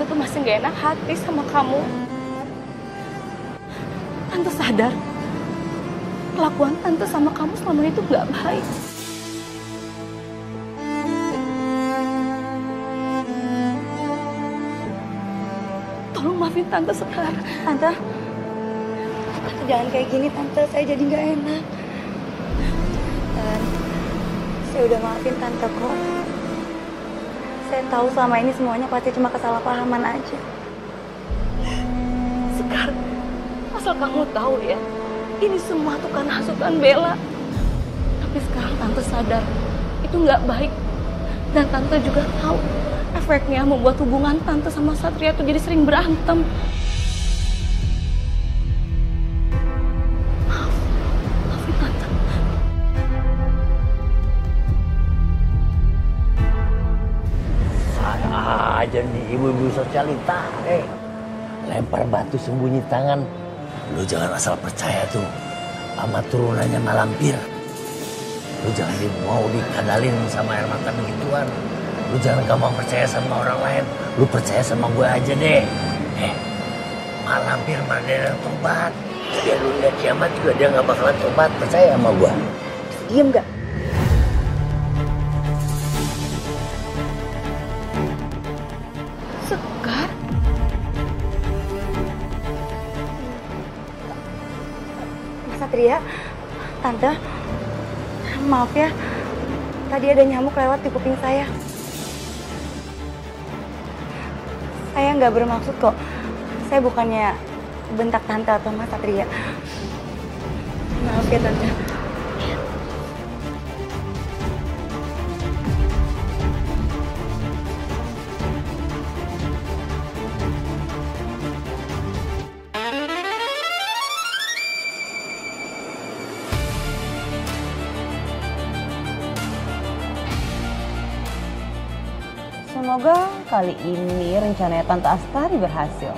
Tante tuh masih gak enak hati sama kamu. Tante sadar kelakuan Tante sama kamu selama itu gak baik. Tolong maafin Tante sekarang. Tante jangan kayak gini Tante, saya jadi gak enak. Dan saya udah maafin Tante kok. Saya tahu selama ini semuanya pasti cuma kesalahpahaman aja. Sekar, asal kamu tahu ya, ini semua tuh karena hasutan Bella. Tapi sekarang Tante sadar itu nggak baik. Dan Tante juga tahu efeknya membuat hubungan Tante sama Satria tuh jadi sering berantem. Maafin Tante. Saya aja nih ibu-ibu sosialita, lempar batu sembunyi tangan. Lu jangan asal percaya tuh sama turunannya malampir. Lu jangan mau dikadalin sama air mata begituan. Lu jangan gampang percaya sama orang lain. Lu percaya sama gue aja deh. Malampir mana ada yang tobat. Dia lu lihat kiamat juga dia gak bakalan tobat. Percaya sama gue. Diem gak? Sekar? Mas Satria, Tante, maaf ya. Tadi ada nyamuk lewat di kuping saya. Saya nggak bermaksud kok. Saya bukannya bentak Tante atau Mas Satria. Maaf ya Tante. Semoga kali ini rencananya Tante Astari berhasil.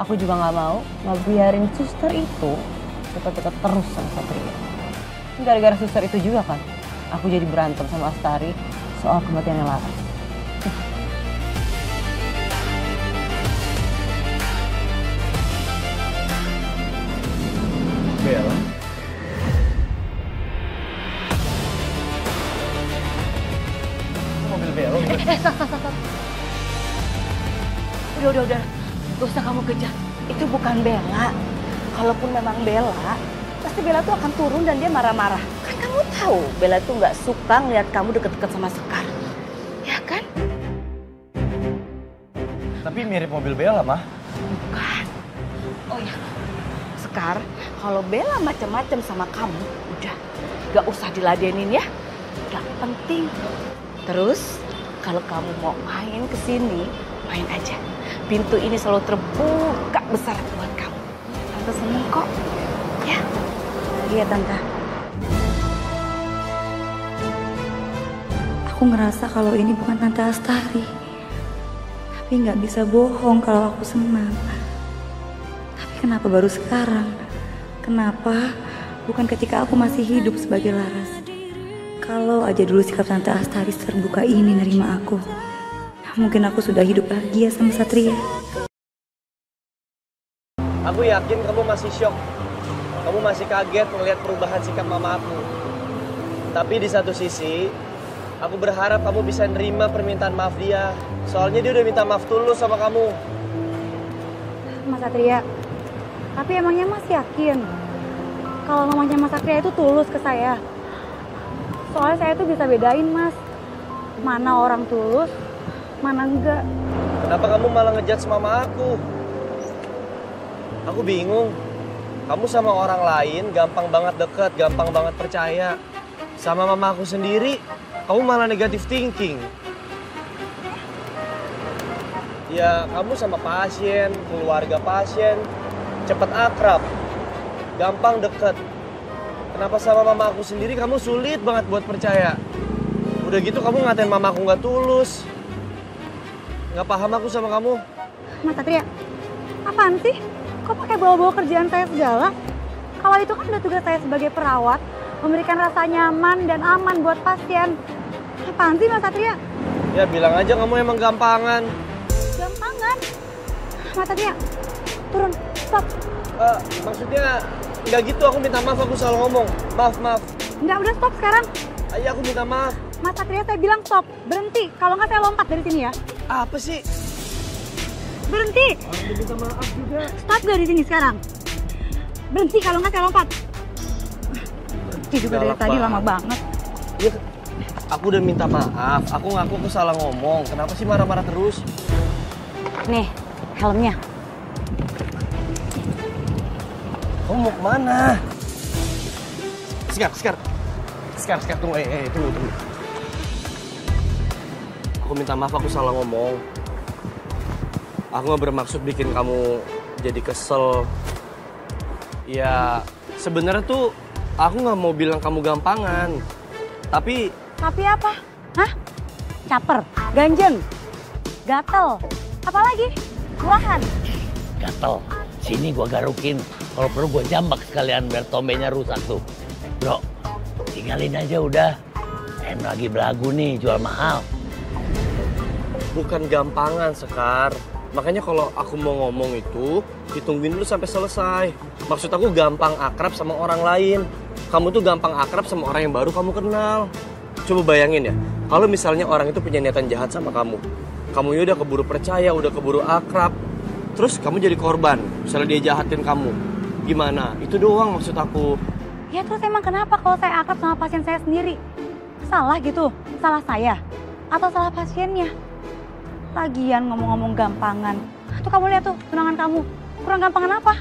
Aku juga gak mau ngebiarin suster itu deket-deket terus sama Satria. Gara-gara suster itu juga kan, aku jadi berantem sama Astari soal kematiannya Laras. Bella? Mobil Bella? Udah. Gak usah kamu kejar. Itu bukan Bella. Kalaupun memang Bella, pasti Bella tuh akan turun dan dia marah-marah. Kan kamu tahu Bella tuh gak suka ngeliat kamu deket-deket sama Sekar. Ya kan? Tapi mirip mobil Bella, Mah. Bukan. Oh ya, Sekar, kalau Bella macem-macem sama kamu, udah gak usah diladenin ya. Gak penting. Terus, kalau kamu mau main ke sini, main aja. Pintu ini selalu terbuka besar buat kamu. Tante seneng kok. Ya? Iya Tante. Aku ngerasa kalau ini bukan Tante Astari. Tapi nggak bisa bohong kalau aku senang. Tapi kenapa baru sekarang? Kenapa bukan ketika aku masih hidup sebagai Laras? Kalau aja dulu sikap Tante Astari terbuka ini nerima aku, mungkin aku sudah hidup bahagia sama Satria. Aku yakin kamu masih shock. Kamu masih kaget melihat perubahan sikap mama aku. Tapi di satu sisi, aku berharap kamu bisa nerima permintaan maaf dia. Soalnya dia udah minta maaf tulus sama kamu. Mas Satria, tapi emangnya Mas yakin kalau mamanya Mas Satria itu tulus ke saya? Soalnya saya tuh bisa bedain Mas, mana orang tulus, mana enggak. Kenapa kamu malah ngejudge mama aku? Aku bingung. Kamu sama orang lain gampang banget deket, gampang banget percaya. Sama mama aku sendiri, kamu malah negatif thinking. Ya, kamu sama pasien, keluarga pasien, cepet akrab, gampang deket. Kenapa sama mama aku sendiri kamu sulit banget buat percaya? Udah gitu kamu ngatain mama aku nggak tulus. Nggak paham aku sama kamu. Mas Satria, apaan sih? Kok pakai bawa-bawa kerjaan saya segala? Kalau itu kan udah tugas saya sebagai perawat, memberikan rasa nyaman dan aman buat pasien. Apaan sih Mas Satria? Ya bilang aja kamu emang gampangan. Gampangan. Mata dia. Turun. Stop. Maksudnya nggak gitu, aku minta maaf, aku salah ngomong. Maaf. Enggak, udah stop sekarang. Ayo aku minta maaf. Mas Satria, saya bilang stop. Berhenti. Kalau nggak saya lompat dari sini ya. Apa sih? Berhenti. Aku minta maaf juga. Stop dari sini sekarang. Berhenti, kalau nggak saya lompat. Berhenti juga dari tadi, lama banget. Ya, aku udah minta maaf. Aku ngaku aku salah ngomong. Kenapa sih marah-marah terus? Nih, helmnya. Kamu mau kemana? Sekar, tunggu, tunggu. Aku minta maaf, aku salah ngomong. Aku gak bermaksud bikin kamu jadi kesel. Ya, sebenarnya tuh aku gak mau bilang kamu gampangan. Tapi apa? Hah? Caper, ganjen, gatel, apalagi? Murahan. Gatel. Sini gua garukin. Kalau perlu gua jambak sekalian biar tombenya rusak tuh. Bro, tinggalin aja udah. Lagi belagu nih, jual mahal. bukan gampangan, Sekar. Makanya kalau aku mau ngomong itu, ditungguin dulu sampai selesai. Maksud aku gampang akrab sama orang lain. Kamu tuh gampang akrab sama orang yang baru kamu kenal. Coba bayangin ya, kalau misalnya orang itu punya niatan jahat sama kamu. Kamu udah keburu percaya, udah keburu akrab. Terus kamu jadi korban, misalnya dia jahatin kamu. Gimana? Itu doang maksud aku. Ya terus emang kenapa kalau saya akrab sama pasien saya sendiri? Salah gitu? Salah saya? Atau salah pasiennya? Lagian ngomong-ngomong gampangan. Tuh kamu lihat tuh tunangan kamu. Kurang gampangan apa?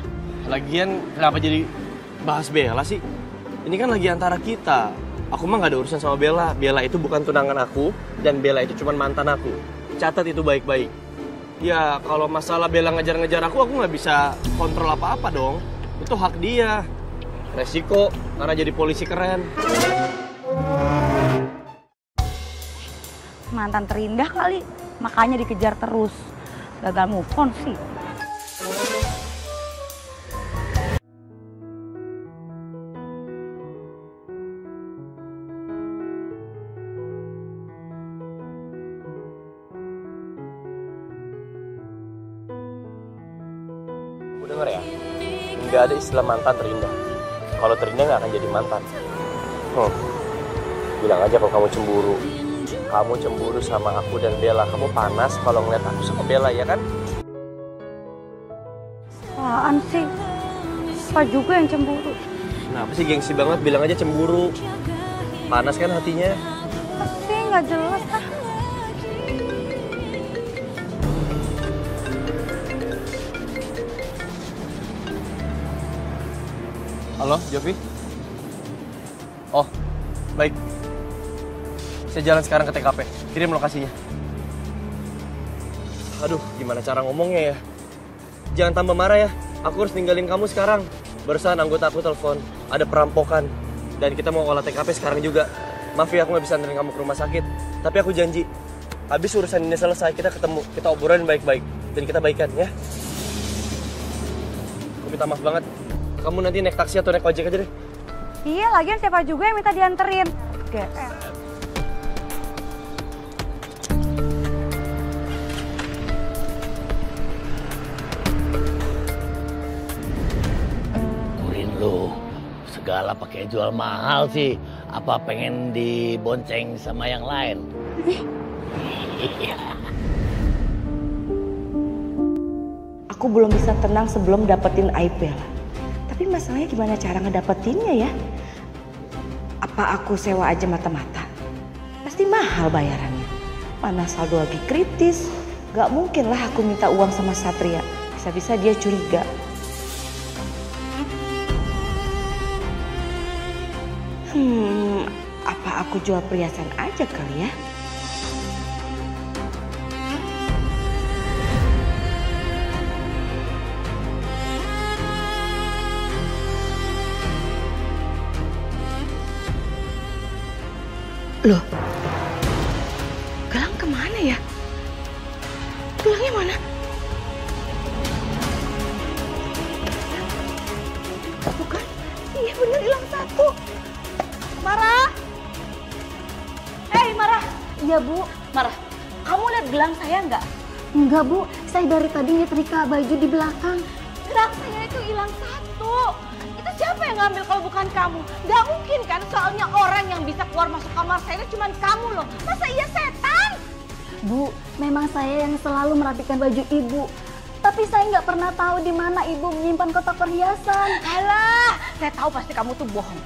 Lagian kenapa jadi bahas Bella sih? Ini kan lagi antara kita. Aku mah gak ada urusan sama Bella. Bella itu bukan tunangan aku. Dan Bella itu cuma mantan aku. Catat itu baik-baik. Ya kalau masalah Bella ngejar-ngejar aku gak bisa kontrol apa-apa dong. Itu hak dia. Resiko karena jadi polisi keren. Mantan terindah kali. Makanya dikejar terus. Gagal move on sih. Aku denger ya, nggak ada istilah mantan terindah. Kalau terindah nggak akan jadi mantan. Bilang aja kalau kamu cemburu. Kamu cemburu sama aku dan Bella. Kamu panas kalau ngeliat aku sama Bella, ya kan? Apaan sih? Apa juga yang cemburu? Kenapa sih gengsi banget? Bilang aja cemburu. Panas kan hatinya? Pasti nggak jelas ah. Halo, Jovi? Oh, baik. Saya jalan sekarang ke TKP. Kirim lokasinya. Aduh, gimana cara ngomongnya ya? Jangan tambah marah ya. Aku harus ninggalin kamu sekarang. Barusan anggota aku telepon. Ada perampokan. Dan kita mau olah TKP sekarang juga. Maaf ya, aku nggak bisa anterin kamu ke rumah sakit. Tapi aku janji, habis urusan ini selesai, kita ketemu. Kita obrolin baik-baik. Dan kita baikan, ya. Aku minta maaf banget. Kamu nanti naik taksi atau naik ojek aja deh. Iya, lagian siapa juga yang minta dianterin? GR. Kurin lu, segala pakai jual mahal sih. Apa pengen dibonceng sama yang lain? Iya. Aku belum bisa tenang sebelum dapetin Aibel. Tapi masalahnya gimana cara ngedapetinnya ya? Apa aku sewa aja mata-mata? Pasti mahal bayarannya. Mana saldo lagi kritis. Gak mungkin lah aku minta uang sama Satria. Bisa-bisa dia curiga. Apa aku jual perhiasan aja kali ya? Loh, gelang kemana ya? Gelangnya mana? Bukan, iya bener hilang satu. Marah. Hei Marah. Iya Bu, Marah. Kamu lihat gelang saya nggak? Enggak Bu, saya dari tadi nyetrika baju di belakang. Gelang saya itu hilang satu. Itu siapa yang ngambil kalau bukan kamu? Gak mungkin kan, soalnya orang yang bisa keluar masuk kamar saya itu cuma kamu loh. Masa iya setan? Bu, memang saya yang selalu merapikan baju Ibu. Tapi saya nggak pernah tahu di mana Ibu menyimpan kotak perhiasan. Alah, saya tahu pasti kamu tuh bohong.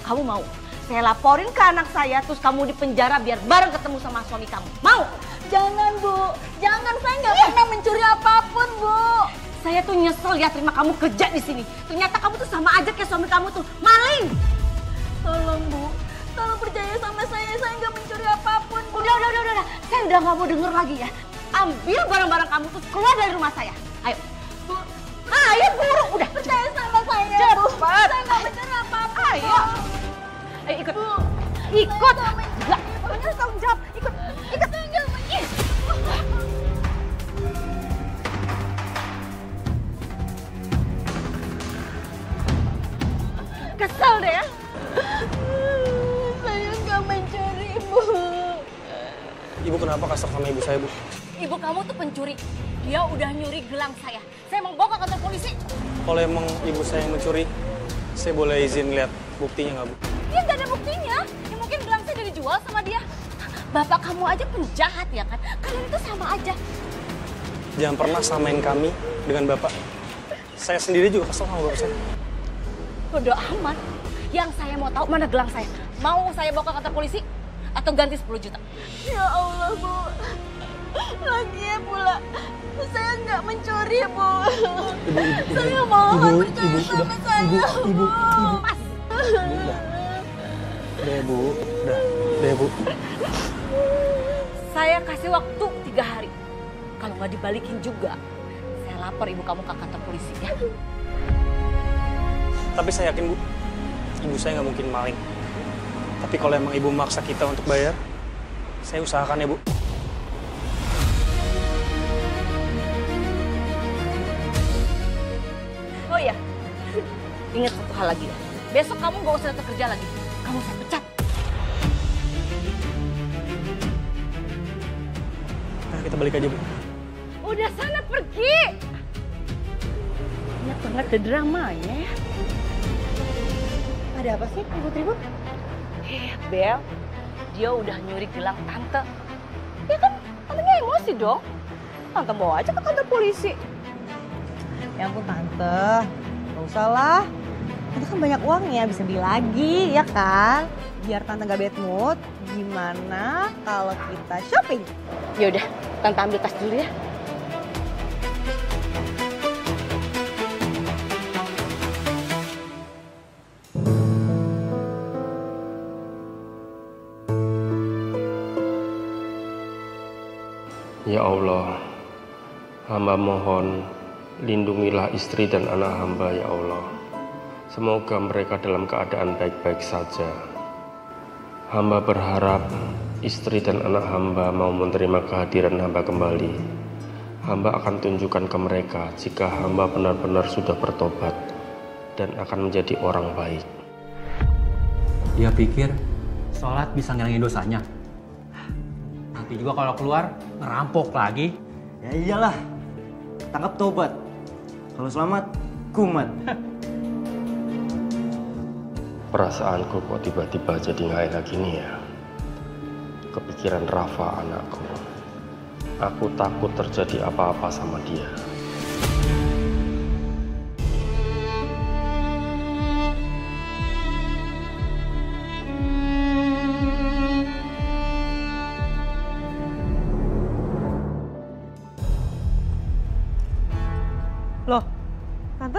Kamu mau? Saya laporin ke anak saya, terus kamu di penjara biar bareng ketemu sama suami kamu. Mau? Jangan Bu, jangan, saya nggak pernah mencuri apapun Bu. Saya tuh nyesel ya terima kamu kerja di sini. Ternyata kamu tuh sama aja kayak suami kamu tuh, maling. Tolong Bu, tolong percaya sama saya nggak mencuri apapun. Udah. Saya udah nggak mau denger lagi ya. Ambil barang-barang kamu tuh keluar dari rumah saya. Ayo. Bu, Ayo buru, udah. percaya sama saya Bu. Cepat. Saya nggak mencuri apapun. Ayo. Ayo ikut. Ikut. Enggak, Kamu harus tanggung jawab. Ikut. Kesel deh ya. Saya nggak mencuri Bu. Ibu kenapa kasar sama ibu saya, Bu? Ibu kamu tuh pencuri. Dia udah nyuri gelang saya. Saya mau bawa ke kantor polisi. Kalau emang ibu saya yang mencuri, saya boleh izin lihat buktinya nggak, Bu? Dia nggak ada buktinya. Ya mungkin gelang saya udah dijual sama dia. Bapak kamu aja penjahat ya kan? Kalian itu sama aja. Jangan pernah samain kami dengan Bapak. Saya sendiri juga kesel sama Bapak saya. Bodoh amat. Yang saya mau tahu mana gelang saya. Mau saya bawa ke kantor polisi atau ganti 10 juta? Ya Allah Bu. Lagi ya pula. Saya nggak mencuri Bu. Saya mohon percaya sama saya Bu. Pas. Udah, Bu. Udah, Bu. Saya kasih waktu 3 hari. Kalau nggak dibalikin juga, saya lapor ibu kamu ke kantor polisi ya. Tapi saya yakin, Bu, ibu saya nggak mungkin maling. Tapi kalau emang ibu maksa kita untuk bayar, saya usahakan ya, Bu. Oh iya, ingat satu hal lagi ya. Besok kamu nggak usah datang kerja lagi. Kamu saya pecat. Nah, kita balik aja, Bu. Udah sana pergi. Banyak banget ada dramanya ya. Ada apa sih ribut-ribut? Bel, dia udah nyuri gelang tante. Ya kan, tantenya emosi dong. Tante bawa aja ke kantor polisi. Ya ampun Tante, gak usah lah. Itu kan banyak uangnya, bisa beli lagi, ya kan? Biar Tante gak bad mood, gimana kalau kita shopping? Yaudah, tante ambil tas dulu ya. Ya Allah, hamba mohon lindungilah istri dan anak hamba ya Allah. Semoga mereka dalam keadaan baik-baik saja. Hamba berharap istri dan anak hamba mau menerima kehadiran hamba kembali. Hamba akan tunjukkan ke mereka jika hamba benar-benar sudah bertobat dan akan menjadi orang baik. Dia pikir sholat bisa ngilangin dosanya. Nanti juga kalau keluar ngerampok lagi. Ya iyalah, tangkap tobat. Kalau selamat, kumat. Perasaanku kok tiba-tiba jadi nggak enak gini ya. Kepikiran Rafa anakku. Aku takut terjadi apa-apa sama dia. Loh, Tante,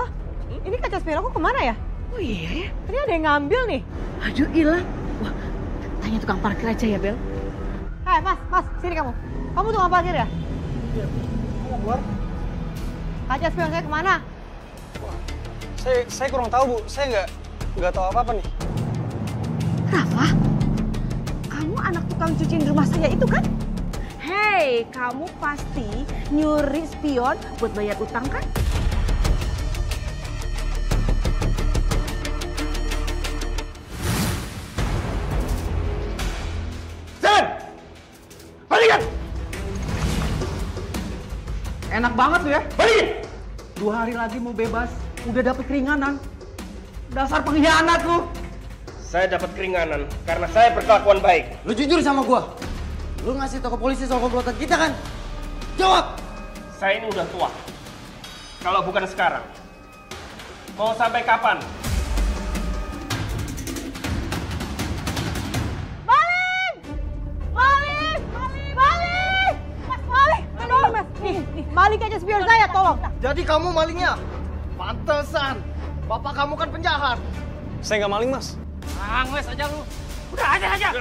ini kaca spion aku kemana ya? Oh iya ya? Tadi ada yang ngambil nih. Aduh hilang. Wah, tanya tukang parkir aja ya Bel. Hai mas, sini kamu. Kamu tukang parkir ya? Iya, mau keluar? Kaca spion saya kemana? Saya kurang tahu, Bu. Saya nggak tahu apa-apa nih. Rafa, kamu anak tukang cuciin di rumah saya itu kan? Hei, kamu pasti nyuri spion buat bayar utang kan? Enak banget lu ya. Balikin! 2 hari lagi mau bebas, udah dapet keringanan. Dasar pengkhianat lu. Saya dapat keringanan karena saya berkelakuan baik. Lu jujur sama gua. Lu ngasih tau ke polisi soal komplotan kita kan? Jawab! Saya ini udah tua. Kalau bukan sekarang, mau sampai kapan? Balik aja spion saya, tolong. Jadi kamu malingnya? Pantesan. Bapak kamu kan penjahat. Saya nggak maling, Mas. Nges aja lu. Udah, ajar.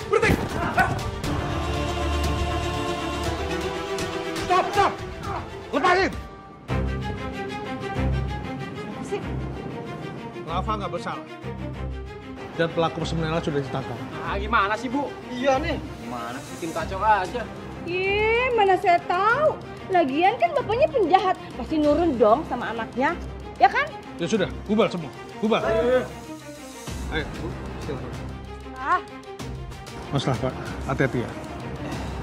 Berhenti! Stop! Lepasin! Lava nggak bersalah. Dan pelaku sebenarnya sudah ditangkap. Ah, gimana sih, Bu? Iya nih. Gimana sih, bikin kacau aja. Ih, mana saya tahu. Lagian kan bapaknya penjahat, pasti nurun dong sama anaknya. Ya kan? Ya sudah, bubar semua. Bubar. Ayo, Bu. Silakan. Ah, Mas Lava, hati-hati ya.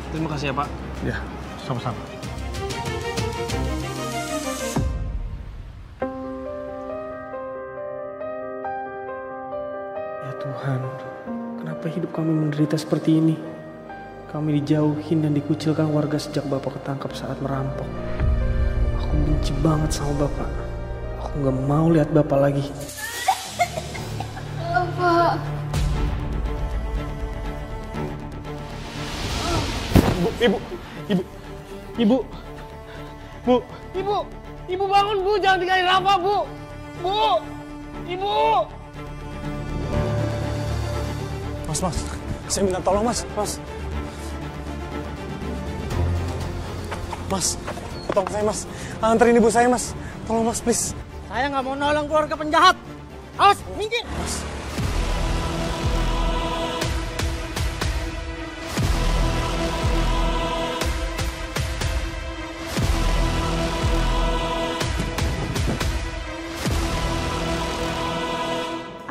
Terima kasih ya, Pak. Ya, sama-sama. Ya Tuhan, kenapa hidup kami menderita seperti ini? Kami dijauhin dan dikucilkan warga sejak Bapak ketangkap saat merampok. Aku benci banget sama Bapak. Aku nggak mau lihat Bapak lagi. Bapak. Ibu bangun, Bu, jangan tinggalin Rafa, Bu. Ibu. Mas, saya minta tolong, Mas. Mas, tolong saya, Mas. Anterin ibu saya, Mas. Tolong, Mas, please. Saya nggak mau nolong keluarga penjahat. Awas, minggir. Mas.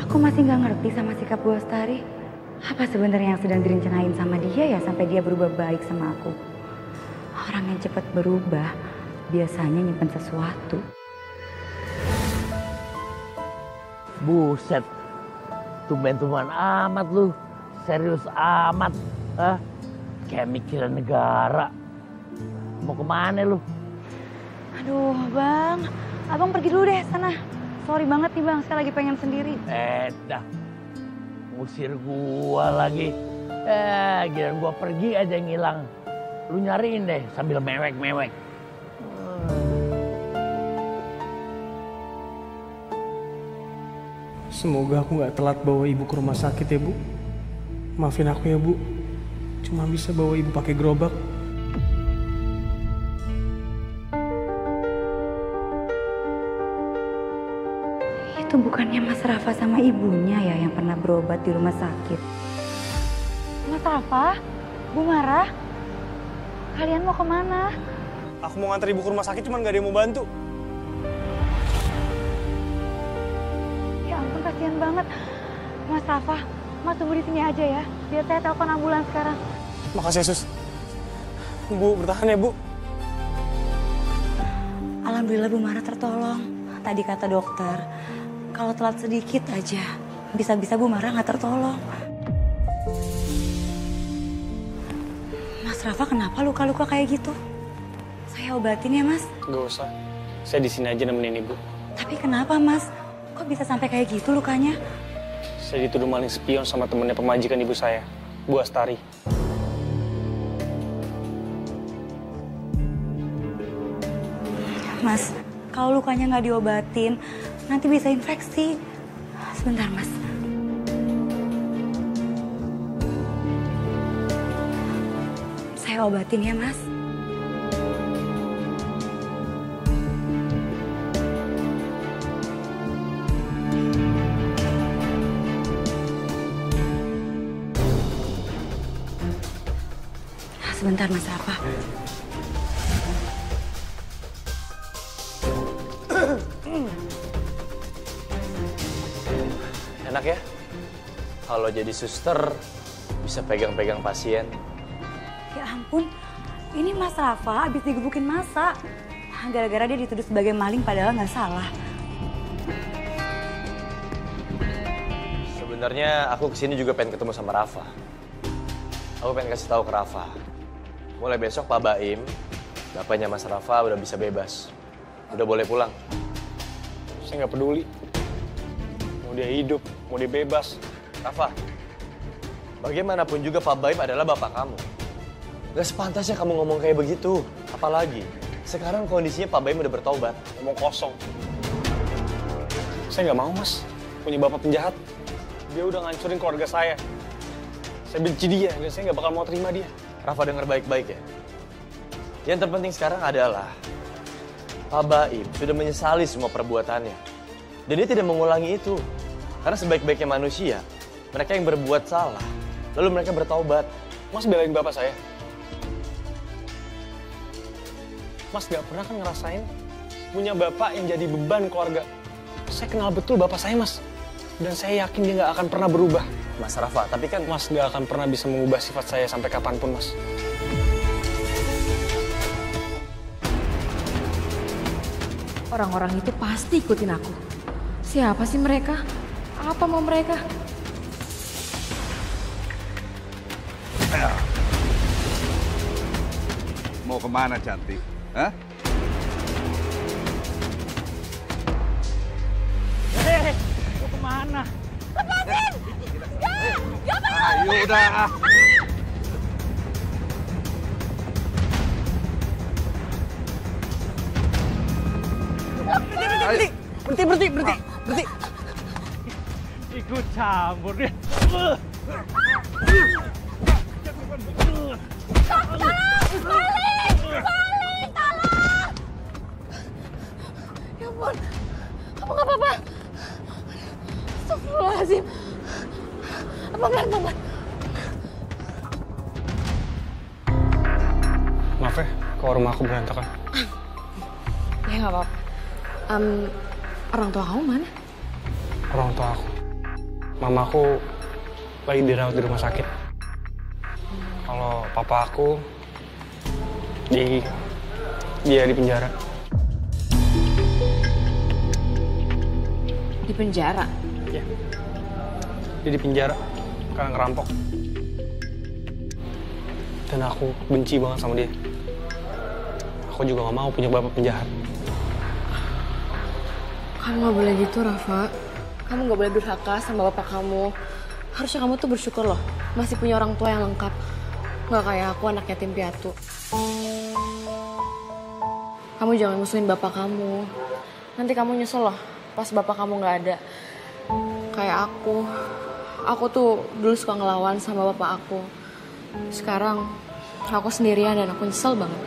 Aku masih nggak ngerti sama sikap Bu Astari. Apa sebenarnya yang sedang direncanain sama dia ya sampai dia berubah baik sama aku? Orang yang cepat berubah biasanya nyimpen sesuatu. Buset, tumben-tumben amat lu, serius amat, kayak mikiran negara. Mau kemana lu? Aduh Bang, Abang pergi dulu deh sana. Sorry banget nih Bang, saya lagi pengen sendiri. Dah, ngusir gua lagi. Giliran gua pergi aja ngilang. Lu nyariin deh sambil mewek-mewek. Semoga aku nggak telat bawa ibu ke rumah sakit ya, Bu. Maafin aku ya, Bu. Cuma bisa bawa ibu pakai gerobak. Itu bukannya Mas Rafa sama ibunya ya yang pernah berobat di rumah sakit? Mas Rafa, Bu Mara, kalian mau kemana? Aku mau nganter ibu ke rumah sakit, cuman gak ada yang mau bantu. Ya ampun, kasihan banget. Mas Rafa, Mas tunggu di sini aja ya. Biar saya telepon ambulans sekarang. Makasih, Sus. Bu, bertahan ya, Bu. Alhamdulillah Bu Mara tertolong. Tadi kata dokter, kalau telat sedikit aja, bisa-bisa Bu Mara nggak tertolong. Mas Rafa kenapa luka-luka kayak gitu? Saya obatin ya Mas. Gak usah. Saya di sini aja nemenin ibu. Tapi kenapa Mas? Kok bisa sampai kayak gitu lukanya? Saya dituduh maling spion sama temennya pemajikan ibu saya, Bu Astari. Mas, kalau lukanya nggak diobatin, nanti bisa infeksi. Sebentar, Mas. Saya obatin ya, Mas. Sebentar, Mas Rafa. Enak ya? Kalau jadi suster bisa pegang-pegang pasien. Ya ampun, ini Mas Rafa abis digebukin masa. Gara-gara dia dituduh sebagai maling padahal nggak salah. Sebenarnya aku kesini juga pengen ketemu sama Rafa. Aku pengen kasih tahu ke Rafa. Mulai besok Pak Baim, bapaknya Mas Rafa udah bisa bebas. Udah boleh pulang. Saya nggak peduli. Mau dia hidup, mau dia bebas. Rafa, bagaimanapun juga Pak Baim adalah bapak kamu. Gak sepantasnya kamu ngomong kayak begitu. Apalagi, sekarang kondisinya Pak Baim udah bertobat. Ngomong kosong. Saya nggak mau, Mas. Punya bapak penjahat. Dia udah ngancurin keluarga saya. Saya benci dia, dan saya nggak bakal mau terima dia. Rafa, dengar baik-baik ya. Yang terpenting sekarang adalah Pak Baim sudah menyesali semua perbuatannya. Dan dia tidak mengulangi itu. Karena sebaik-baiknya manusia, mereka yang berbuat salah, lalu mereka bertaubat. Mas belain bapak saya. Mas gak pernah kan ngerasain punya bapak yang jadi beban keluarga. Saya kenal betul bapak saya, Mas. Dan saya yakin dia gak akan pernah berubah. Mas Rafa, tapi kan Mas gak akan pernah bisa mengubah sifat saya sampai kapanpun, Mas. Orang-orang itu pasti ikutin aku. Siapa sih mereka? Apa mau mereka? Mau kemana, cantik? Hah? Mau kemana? Lepasin! Gak mau! Ayo udah. Berhenti. Ikut campur dia. Saling, tolong! Ya ampun, kamu gak apa-apa? Astagfirullahaladzim. Pelan-pelan. Maaf ya, kalau rumah aku berantakan. Ya nggak apa-apa. Orang tua kamu mana? Orang tua aku. Mamaku lagi dirawat di rumah sakit. Kalau papa aku dia di penjara. Di penjara? Iya. Dia di penjara karena ngerampok. Dan aku benci banget sama dia. Aku juga gak mau punya bapak penjahat. Kamu gak boleh gitu, Rafa. Kamu gak boleh durhaka sama bapak kamu. Harusnya kamu tuh bersyukur loh, masih punya orang tua yang lengkap. Gak kayak aku, anak yatim piatu. Kamu jangan musuhin bapak kamu. Nanti kamu nyesel loh, pas bapak kamu gak ada. Kayak aku tuh dulu suka ngelawan sama bapak aku. Sekarang aku sendirian dan aku nyesel banget.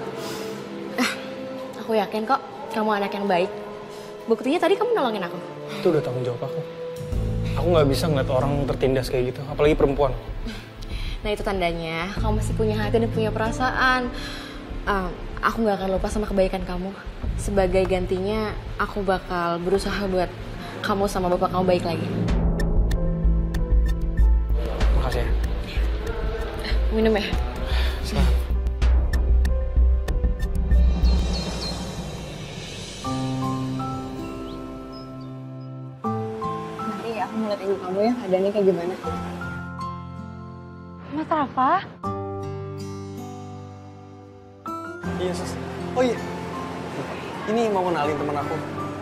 Aku yakin kok kamu anak yang baik. Buktinya tadi kamu nolongin aku. Itu udah tanggung jawab aku. Aku gak bisa ngeliat orang tertindas kayak gitu, apalagi perempuan. Nah itu tandanya kamu masih punya hati dan punya perasaan. Aku gak akan lupa sama kebaikan kamu. Sebagai gantinya, aku bakal berusaha buat kamu sama bapak kamu baik lagi. Makasih ya. Minum ya? Silahkan. Nanti aku ngeliat ibu kamu ya, keadaannya kayak gimana. Mas Rafa? Iya, Sus. Oh iya. Ini mau kenalin teman aku,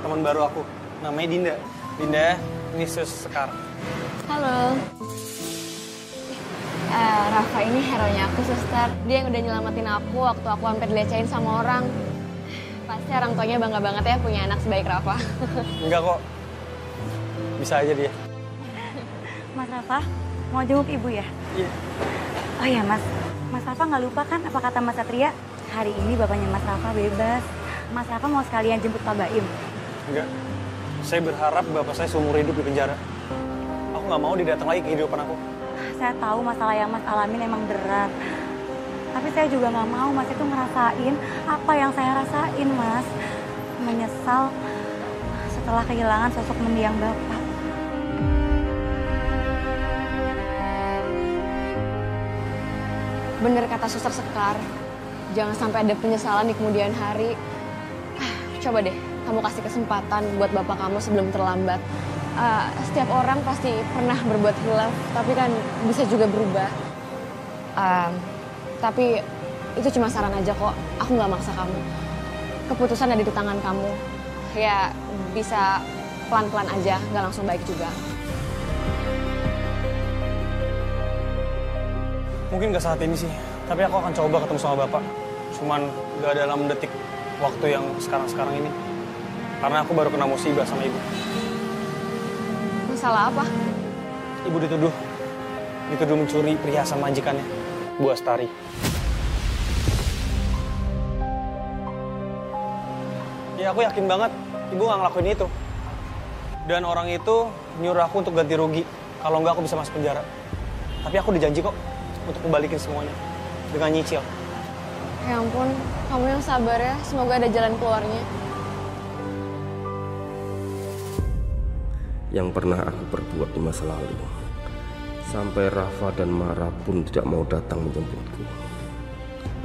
teman baru aku. Namanya Dinda. Dinda, ini Sus Sekar. Halo. Rafa ini hero-nya aku, suster. Dia yang udah nyelamatin aku waktu aku hampir dilecehin sama orang. Pasti orang tuanya bangga banget ya punya anak sebaik Rafa. Enggak kok. Bisa aja dia. Mas Rafa, mau jenguk ibu ya? Iya. Oh iya Mas, Mas Rafa nggak lupa kan apa kata Mas Satria? Hari ini bapaknya Mas Rafa bebas. Mas Rafa mau sekalian jemput Pak Baim. Enggak. Saya berharap bapak saya seumur hidup di penjara. Aku nggak mau dia datang lagi ke kehidupan aku. Saya tahu masalah yang Mas alamin emang berat. Tapi saya juga nggak mau Mas itu ngerasain apa yang saya rasain, Mas. Menyesal setelah kehilangan sosok mendiang Bapak. Bener kata Suster Sekar, jangan sampai ada penyesalan di kemudian hari. Coba deh, kamu kasih kesempatan buat bapak kamu sebelum terlambat. Setiap orang pasti pernah berbuat hilaf, tapi kan bisa juga berubah. Tapi itu cuma saran aja kok, aku nggak maksa kamu. Keputusan ada di tangan kamu. Ya bisa pelan-pelan aja, nggak langsung baik juga. Mungkin gak saat ini sih, tapi aku akan coba ketemu sama Bapak. Cuman gak dalam detik waktu yang sekarang-sekarang ini. Karena aku baru kena musibah sama Ibu. Masalah apa? Ibu dituduh mencuri perhiasan majikannya, Bu Astari. Ya aku yakin banget Ibu gak ngelakuin itu. Dan orang itu nyuruh aku untuk ganti rugi. Kalau enggak aku bisa masuk penjara. Tapi aku udah janji kok untuk membalikin semuanya dengan nyicil. Ya ampun, kamu yang sabar ya. Semoga ada jalan keluarnya. Yang pernah aku perbuat di masa lalu, sampai Rafa dan Mara pun tidak mau datang menjemputku.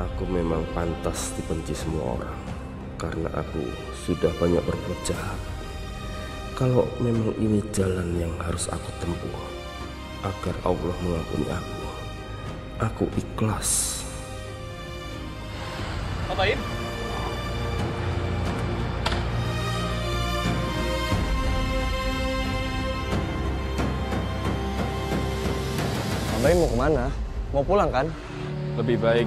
Aku memang pantas dibenci semua orang, karena aku sudah banyak berbuat jahat. Kalau memang ini jalan yang harus aku tempuh, agar Allah mengampuni aku ikhlas. Pak Baim? Pak Baim mau kemana? Mau pulang kan? Lebih baik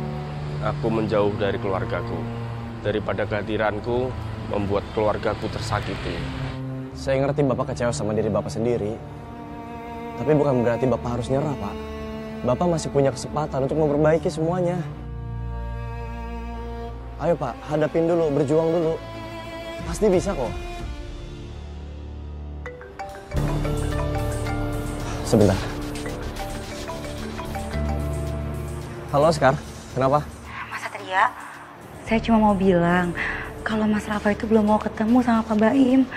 aku menjauh dari keluargaku, daripada kehadiranku membuat keluargaku tersakiti. Saya ngerti Bapak kecewa sama diri Bapak sendiri. Tapi bukan berarti Bapak harus nyerah, Pak. Bapak masih punya kesempatan untuk memperbaiki semuanya. Ayo Pak, hadapin dulu, berjuang dulu. Pasti bisa kok. Sebentar. Halo Sekar, kenapa? Mas Satria, saya cuma mau bilang kalau Mas Rafa itu belum mau ketemu sama Pak Baim.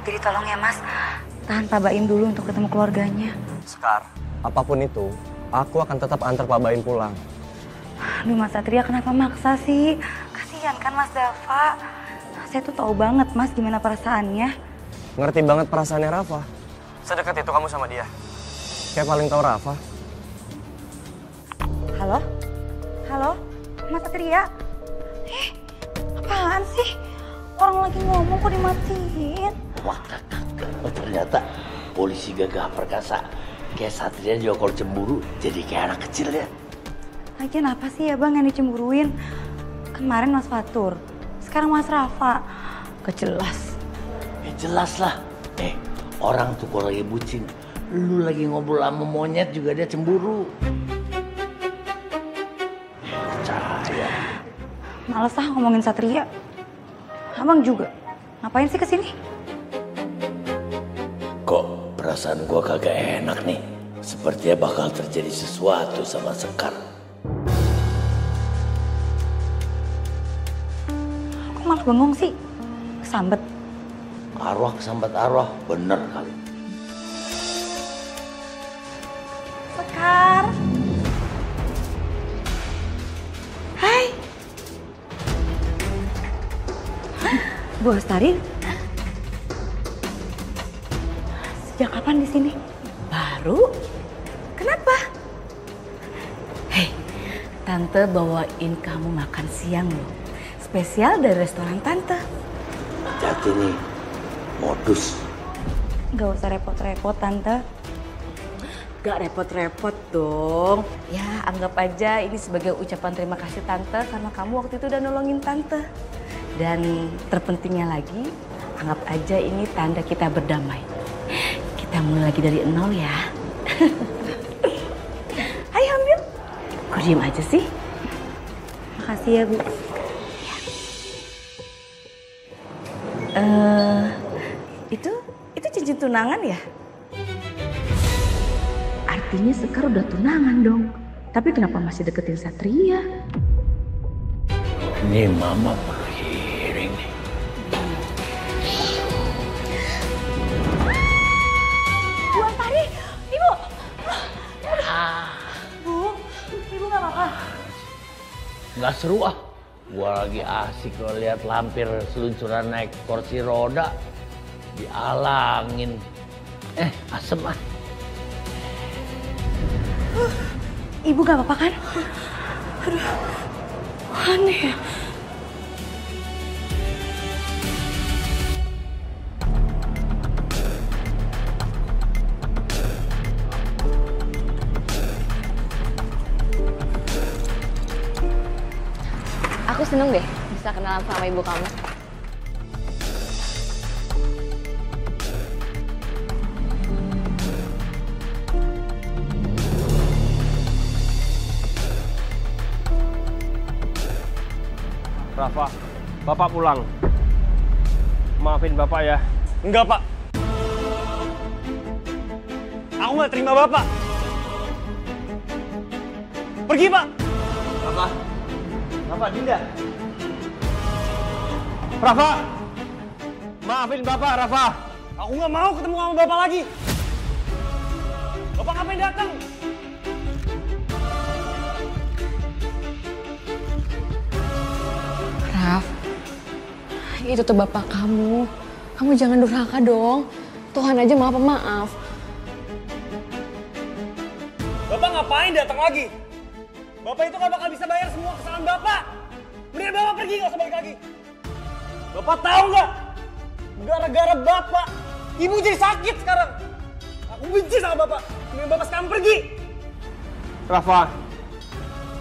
Jadi tolong ya Mas, tahan Pak Baim dulu untuk ketemu keluarganya. Sekar, apapun itu, aku akan tetap antar Pak Baim pulang. Aduh Mas Satria, kenapa maksa sih? Kasihan kan Mas Dava. Saya tuh tahu banget Mas gimana perasaannya. Ngerti banget perasaannya Rafa. Sedekat itu kamu sama dia. Kayak paling tahu Rafa. Halo? Halo? Mas Satria? Apaan sih? Orang lagi ngomong kok dimatiin? Wah, oh, ternyata polisi gagah perkasa. Kayak Satria juga kalau cemburu jadi kayak anak kecil ya. Lagian apa sih ya Bang yang dicemburuin? Kemarin Mas Fatur, sekarang Mas Rafa. Kejelas. Jelas lah. Orang tuh kalau lagi bucin, lu lagi ngobrol sama monyet juga dia cemburu. Percaya. Males ah ngomongin Satria. Abang juga. Ngapain sih kesini? Kok perasaan gua kagak enak nih. Sepertinya bakal terjadi sesuatu sama Sekar. Kok malah bengong sih? Kesambet. Arwah kesambat arwah, bener kali. Sekar. Hai. Bu Astari. Sejak kapan di sini? Baru? Kenapa? Hei, Tante bawain kamu makan siang loh. Spesial dari restoran Tante. Hati nih, modus. Gak usah repot-repot Tante. Gak repot-repot dong. Ya, anggap aja ini sebagai ucapan terima kasih Tante karena kamu waktu itu udah nolongin Tante. Dan terpentingnya lagi, anggap aja ini tanda kita berdamai. Kita mulai lagi dari nol ya. Ayo ambil. Kok diem aja sih? Makasih ya Bu. Itu cincin tunangan ya? Artinya Sekar udah tunangan dong. Tapi kenapa masih deketin Satria? Ini mama perhiring nih. Kagak seru ah. Gua lagi asik lo lihat lampir seluncuran naik kursi roda. Dialangin. Asem ah. Ibu gak apa-apa kan? Aduh, aneh ya. Aku seneng deh bisa kenalan sama ibu kamu. Rafa, Bapak pulang. Maafin Bapak ya. Enggak, Pak. Aku nggak terima Bapak. Pergi, Pak. Rafa. Rafa, Dinda. Rafa. Maafin Bapak, Rafa. Aku nggak mau ketemu sama Bapak lagi. Bapak ngapain datang? Raf, itu tuh bapak kamu. Kamu jangan durhaka dong. Tuhan aja maaf. Bapak ngapain datang lagi? Bapak itu nggak bakal bisa bayar semua kesalahan Bapak. Mendingan Bapak pergi, nggak usah balik lagi. Bapak tahu nggak? Gara-gara Bapak, Ibu jadi sakit sekarang. Aku benci sama Bapak. Mendingan Bapak sekarang pergi. Rafa,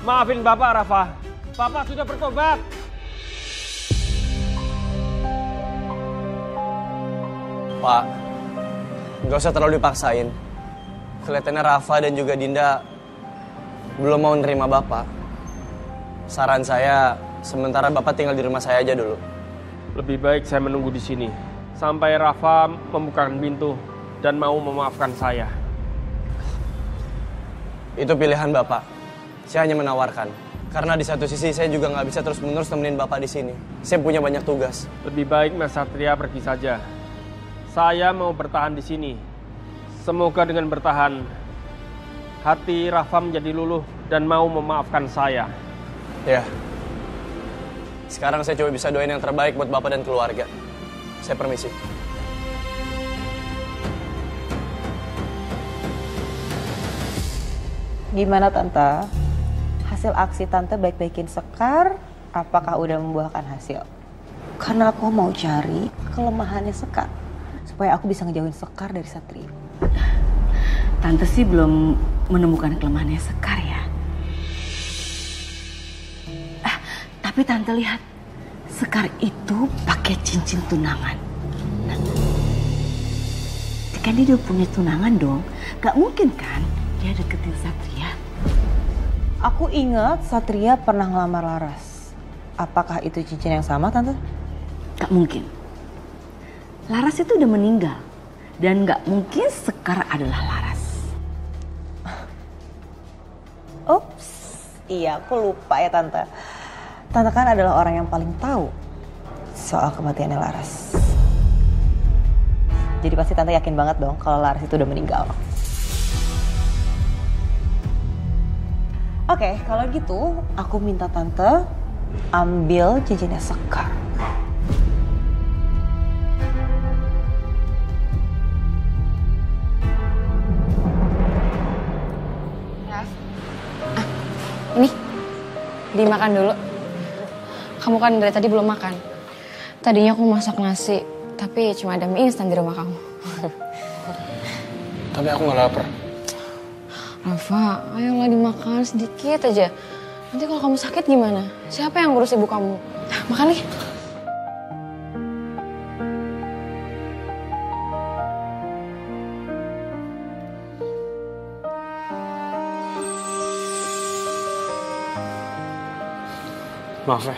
maafin Bapak, Rafa. Bapak sudah bertobat. Pak, nggak usah terlalu dipaksain. Kelihatannya Rafa dan juga Dinda belum mau nerima Bapak. Saran saya, sementara Bapak tinggal di rumah saya aja dulu. Lebih baik saya menunggu di sini sampai Rafa membukakan pintu dan mau memaafkan saya. Itu pilihan Bapak. Saya hanya menawarkan. Karena di satu sisi saya juga nggak bisa terus-menerus nemenin Bapak di sini. Saya punya banyak tugas. Lebih baik Mas Satria pergi saja. Saya mau bertahan di sini. Semoga dengan bertahan, hati Rafa menjadi luluh dan mau memaafkan saya. Ya. Sekarang saya coba bisa doain yang terbaik buat Bapak dan keluarga. Saya permisi. Gimana Tante? Hasil aksi Tante baik-baikin Sekar, apakah udah membuahkan hasil? Karena aku mau cari kelemahannya Sekar, supaya aku bisa ngejauhin Sekar dari Satria. Tante sih belum menemukan kelemahannya Sekar ya. Tapi Tante lihat, Sekar itu pakai cincin tunangan. Nah, kan dia udah punya tunangan dong, gak mungkin kan dia deketin Satria. Aku ingat Satria pernah ngelamar Laras. Apakah itu cincin yang sama Tante? Gak mungkin. Laras itu udah meninggal. Dan gak mungkin Sekar adalah Laras. Ups, iya aku lupa ya Tante. Tante kan adalah orang yang paling tahu soal kematiannya Laras. Jadi pasti Tante yakin banget dong kalau Laras itu udah meninggal. Oke, kalau gitu aku minta Tante ambil cincinnya Sekar. Ini, dimakan dulu. Kamu kan dari tadi belum makan. Tadinya aku masak nasi, tapi cuma ada mie instan di rumah kamu. Tapi aku nggak lapar. Rafa, ayolah dimakan sedikit aja. Nanti kalau kamu sakit gimana? Siapa yang ngurus ibu kamu? Makan nih. Maaf ya,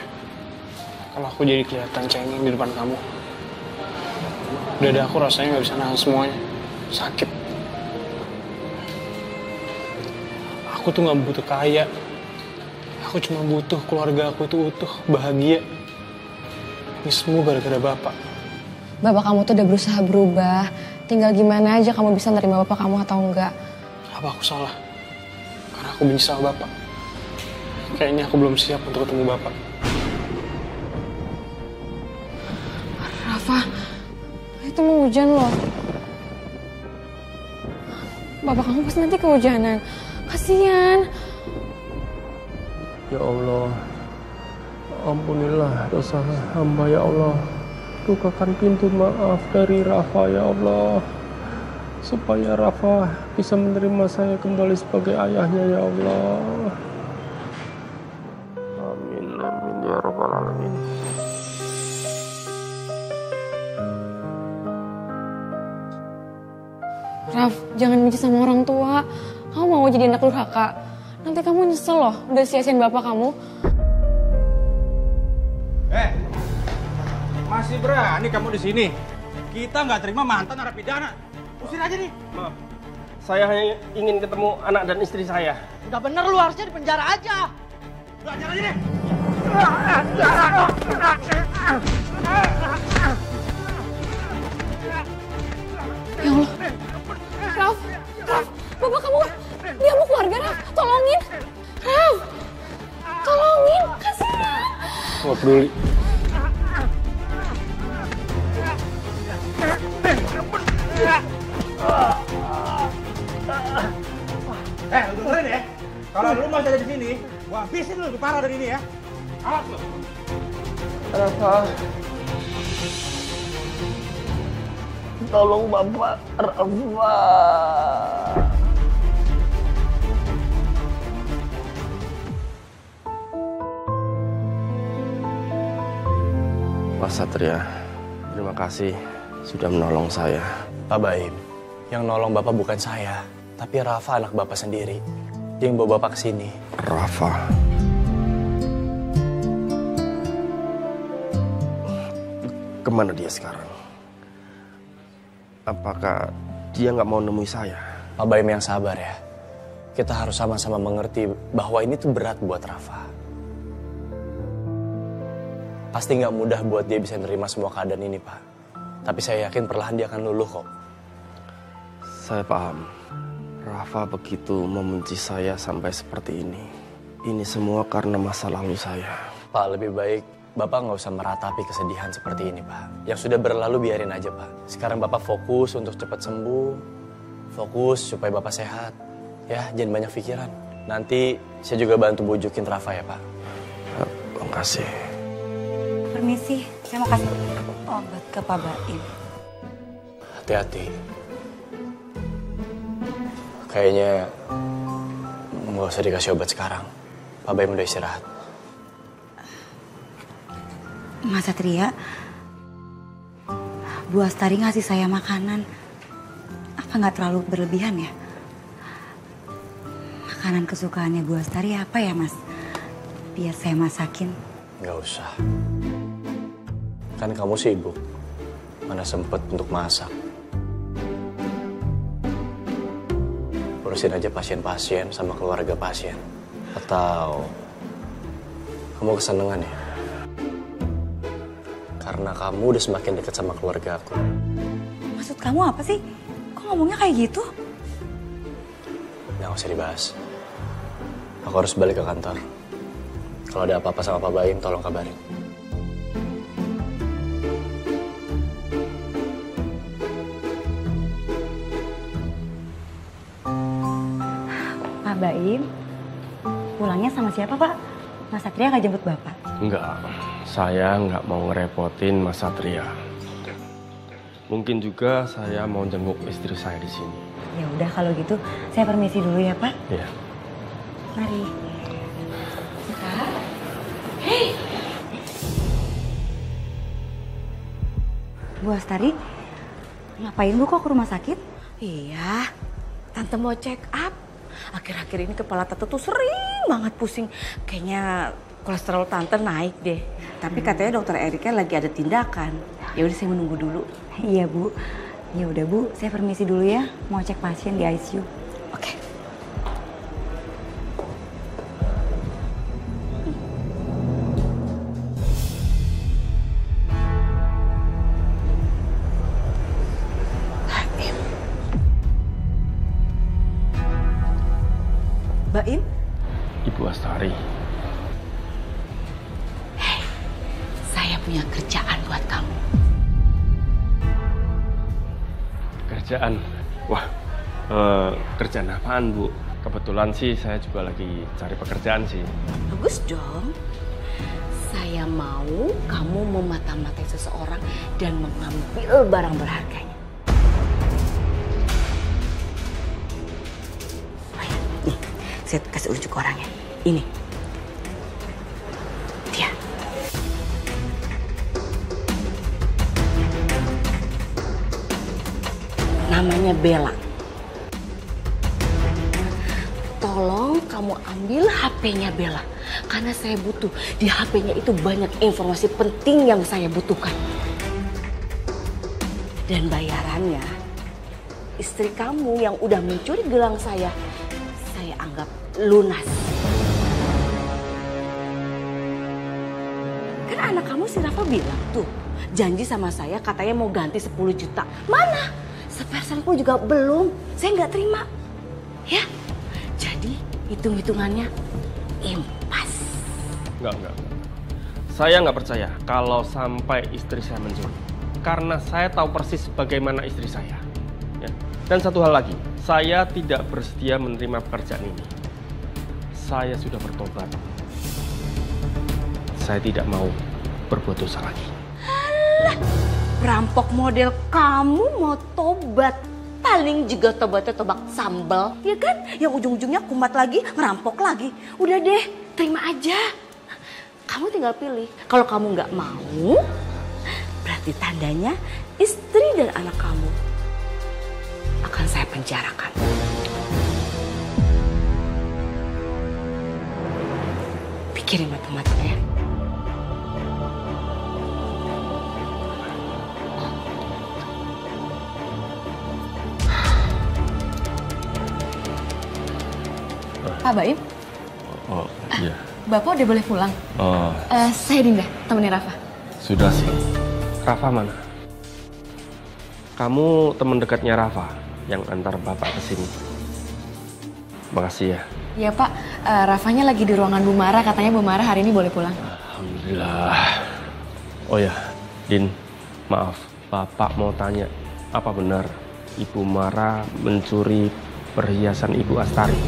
kalau aku jadi kelihatan cengeng di depan kamu. Dada aku rasanya nggak bisa nahan semuanya, sakit. Aku tuh nggak butuh kaya, aku cuma butuh keluarga aku itu utuh, bahagia. Ini semua gara-gara Bapak. Bapak kamu tuh udah berusaha berubah, tinggal gimana aja kamu bisa nerima bapak kamu atau enggak. Apa aku salah? Karena aku benci sama Bapak. Kayaknya aku belum siap untuk ketemu Bapak. Rafa, itu mau hujan loh. Bapak kamu pasti nanti kehujanan. Kasian. Ya Allah, ampunilah dosa hamba ya Allah. Bukakan pintu maaf dari Rafa ya Allah. Supaya Rafa bisa menerima saya kembali sebagai ayahnya ya Allah. Amin, amin ya Rabbal Alamin. Raf, jangan benci sama orang tua. Kamu mau jadi anak durhaka. Nanti kamu nyesel loh, udah sia-siain bapak kamu. Masih berani kamu di sini? Kita nggak terima mantan narapidana. Usir aja nih. Maaf, saya hanya ingin ketemu anak dan istri saya. Udah bener lu harusnya di penjara aja. Udah ajar aja nih. Ya Allah. Raf, bapak kamu, dia mau keluarga, Raf. Tolongin. Raf, tolongin, kasihan. Nggak peduli. Lu dengerin ya. Kalau lu masih ada di sini, gua habisin lu lebih parah dari ini ya. Awas lu. Rafa, tolong Bapak, Rafa. Pak Satria, terima kasih sudah menolong saya. Pak Baim, yang nolong Bapak bukan saya, tapi Rafa anak Bapak sendiri. Dia yang bawa Bapak ke sini. Rafa. Kemana dia sekarang? Apakah dia nggak mau nemui saya? Pak Baim yang sabar ya. Kita harus sama-sama mengerti bahwa ini tuh berat buat Rafa. Pasti nggak mudah buat dia bisa nerima semua keadaan ini, Pak. Tapi saya yakin perlahan dia akan luluh kok. Saya paham. Rafa begitu membenci saya sampai seperti ini. Ini semua karena masa lalu saya. Pak, lebih baik Bapak nggak usah meratapi kesedihan seperti ini, Pak. Yang sudah berlalu biarin aja, Pak. Sekarang Bapak fokus untuk cepat sembuh. Fokus supaya Bapak sehat. Ya, jangan banyak pikiran. Nanti saya juga bantu bujukin Rafa ya, Pak. Terima kasih. Permisi, saya mau kasih obat ke Pak Baim. Hati-hati. Kayaknya nggak usah dikasih obat sekarang. Pak Baim udah istirahat. Mas Satria, Bu Astari ngasih saya makanan. Apa nggak terlalu berlebihan ya? Makanan kesukaannya Bu Astari apa ya, Mas? Biar saya masakin. Nggak usah. Kan kamu sibuk. Mana sempet untuk masak. Urusin aja pasien-pasien sama keluarga pasien. Atau kamu kesenangan ya? Karena kamu udah semakin dekat sama keluarga aku. Maksud kamu apa sih? Kok ngomongnya kayak gitu? Nggak usah dibahas. Aku harus balik ke kantor. Kalau ada apa-apa sama Pak Baim, tolong kabarin. Pak Baim, pulangnya sama siapa, Pak? Mas Satria nggak jemput Bapak? Enggak, saya nggak mau ngerepotin Mas Satria. Mungkin juga saya mau jenguk istri saya di sini. Ya udah kalau gitu, saya permisi dulu ya, Pak. Iya. Mari. Hei! Bu Astari, ngapain Bu kok ke rumah sakit? Iya, Tante mau check up. Akhir-akhir ini kepala Tante tuh sering banget pusing. Kayaknya kolesterol Tante naik deh. Tapi katanya dokter Erika lagi ada tindakan. Ya udah saya menunggu dulu. Iya Bu. Ya udah Bu, saya permisi dulu ya. Mau cek pasien di ICU. Oke. Baim? Ibu Astari, punya kerjaan buat kamu. Kerjaan? Wah, kerjaan apaan, Bu? Kebetulan sih saya juga lagi cari pekerjaan sih. Bagus dong. Saya mau kamu memata-matai seseorang dan mengambil barang berharganya. Oh ya, nih, saya kasih unjuk orangnya. Ini. Dia. Namanya Bella. Tolong kamu ambil HP-nya Bella. Karena saya butuh. Di HP-nya itu banyak informasi penting yang saya butuhkan. Dan bayarannya, istri kamu yang udah mencuri gelang saya anggap lunas. Kan anak kamu si Rafa bilang tuh, janji sama saya katanya mau ganti 10 juta. Mana? Sepersen pun juga belum. Saya nggak terima. Ya, jadi hitung-hitungannya impas. Enggak. Saya nggak percaya kalau sampai istri saya mencuri. Karena saya tahu persis bagaimana istri saya. Ya. Dan satu hal lagi, saya tidak bersedia menerima pekerjaan ini. Saya sudah bertobat. Saya tidak mau berbuat dosa lagi. Alah, perampok model kamu mau tobat. Paling juga tobatnya tobat sambal, ya kan? Yang ujung-ujungnya kumat lagi, ngerampok lagi. Udah deh, terima aja. Kamu tinggal pilih. Kalau kamu nggak mau, berarti tandanya istri dan anak kamu akan saya penjarakan. Pikirin matematikanya. Pak Baim? Oh, iya. Bapak udah boleh pulang? Oh. Saya Dinda, temennya Rafa. Sudah sih. Rafa mana? Kamu teman dekatnya Rafa yang antar Bapak ke sini. Makasih ya. Iya Pak, Rafanya lagi di ruangan Bu Mara, katanya Bu Mara hari ini boleh pulang. Alhamdulillah. Oh ya, Din, maaf. Bapak mau tanya, apa benar Ibu Mara mencuri perhiasan Ibu Astari?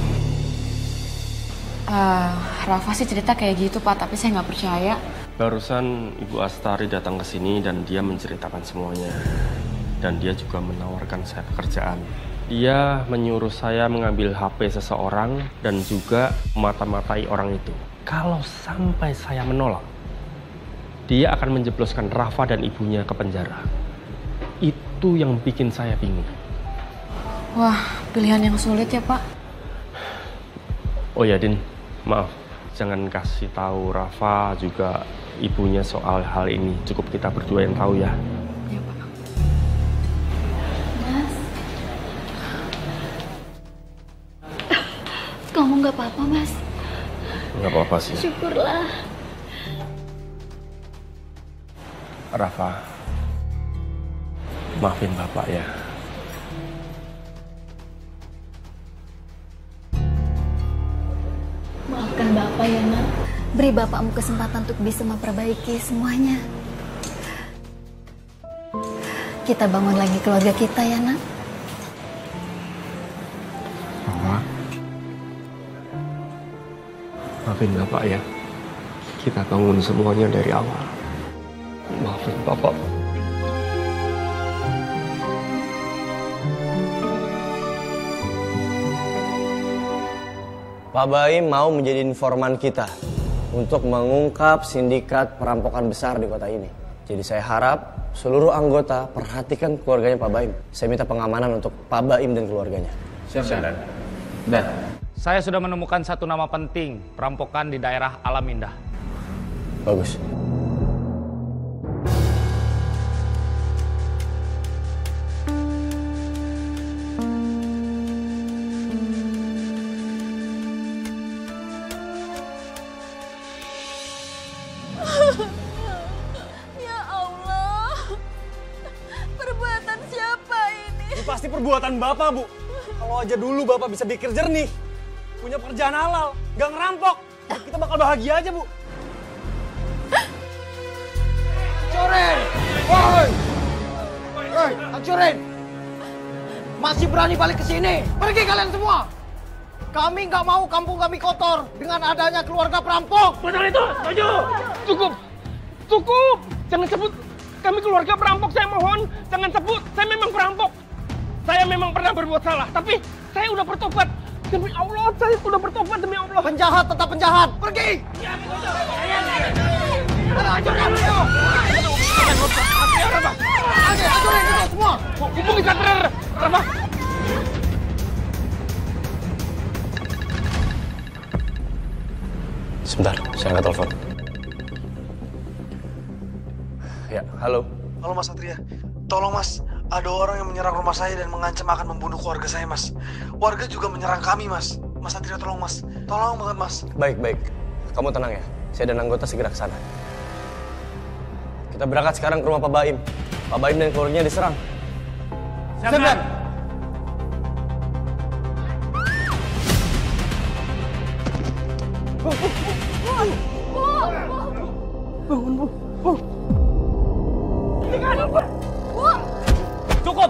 Rafa sih cerita kayak gitu Pak, tapi saya nggak percaya. Barusan Ibu Astari datang ke sini dan dia menceritakan semuanya. Dan dia juga menawarkan saya pekerjaan. Dia menyuruh saya mengambil HP seseorang dan juga mata-matai orang itu. Kalau sampai saya menolak, dia akan menjebloskan Rafa dan ibunya ke penjara. Itu yang bikin saya bingung. Wah, pilihan yang sulit ya Pak. Oh ya Din, maaf. Jangan kasih tahu Rafa juga ibunya soal hal ini. Cukup kita berdua yang tahu ya. Iya Pak. Mas, kamu nggak apa-apa Mas? Nggak apa-apa sih. Syukurlah. Rafa, maafin Bapak ya. Maafkan Bapak ya Nak. Beri Bapakmu kesempatan untuk bisa memperbaiki semuanya. Kita bangun lagi keluarga kita ya Nak. Mama, maafin Bapak ya. Kita bangun semuanya dari awal. Maafin Bapak. Pak Baim mau menjadi informan kita untuk mengungkap sindikat perampokan besar di kota ini. Jadi saya harap seluruh anggota perhatikan keluarganya Pak Baim. Saya minta pengamanan untuk Pak Baim dan keluarganya. Siap, Dan. Saya sudah menemukan satu nama penting perampokan di daerah Alam Indah. Bagus. Ya Allah, perbuatan siapa ini? Ini pasti perbuatan Bapak, Bu. Kalau aja dulu Bapak bisa pikir jernih, punya pekerjaan halal, gak ngerampok, kita bakal bahagia aja, Bu. Hancurin! Woi! Hei, hancurin! Masih berani balik ke sini? Pergi kalian semua! Kami nggak mau kampung kami kotor dengan adanya keluarga perampok. Betul itu, setuju. Cukup, cukup. Jangan sebut kami keluarga perampok. Saya mohon, jangan sebut. Saya memang perampok. Saya memang pernah berbuat salah, tapi saya udah bertobat. Demi Allah, saya sudah bertobat demi Allah. Penjahat tetap penjahat. Pergi. Hancurin itu. Hancurin itu semua. Hubungi Satria, Rafa. Sebentar, saya angkat telepon. Ya, halo. Halo Mas Satria, tolong Mas, ada orang yang menyerang rumah saya dan mengancam akan membunuh keluarga saya Mas. Warga juga menyerang kami Mas. Mas Satria tolong Mas, tolong banget Mas. Baik. Kamu tenang ya, saya dan anggota segera ke sana. Kita berangkat sekarang ke rumah Pak Baim. Pak Baim dan keluarganya diserang. Siap. Bangun, Bu. Cukup.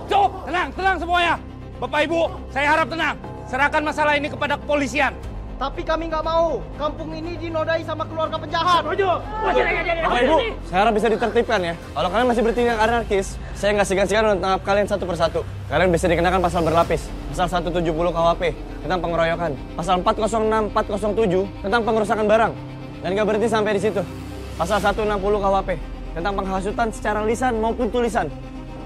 Tenang semuanya. Bapak Ibu, saya harap tenang. Serahkan masalah ini kepada kepolisian. Tapi kami nggak mau. Kampung ini dinodai sama keluarga penjahat. Bapak Ibu, saya harap bisa ditertibkan ya. Kalau kalian masih bertindak anarkis, saya nggak segan-segan untuk tangkap kalian satu persatu. Kalian bisa dikenakan pasal berlapis. Pasal 170 KUHP tentang pengeroyokan. Pasal 406, 407 tentang pengerusakan barang. Dan nggak berhenti sampai di situ. Pasal 160 KUHP tentang penghasutan secara lisan maupun tulisan.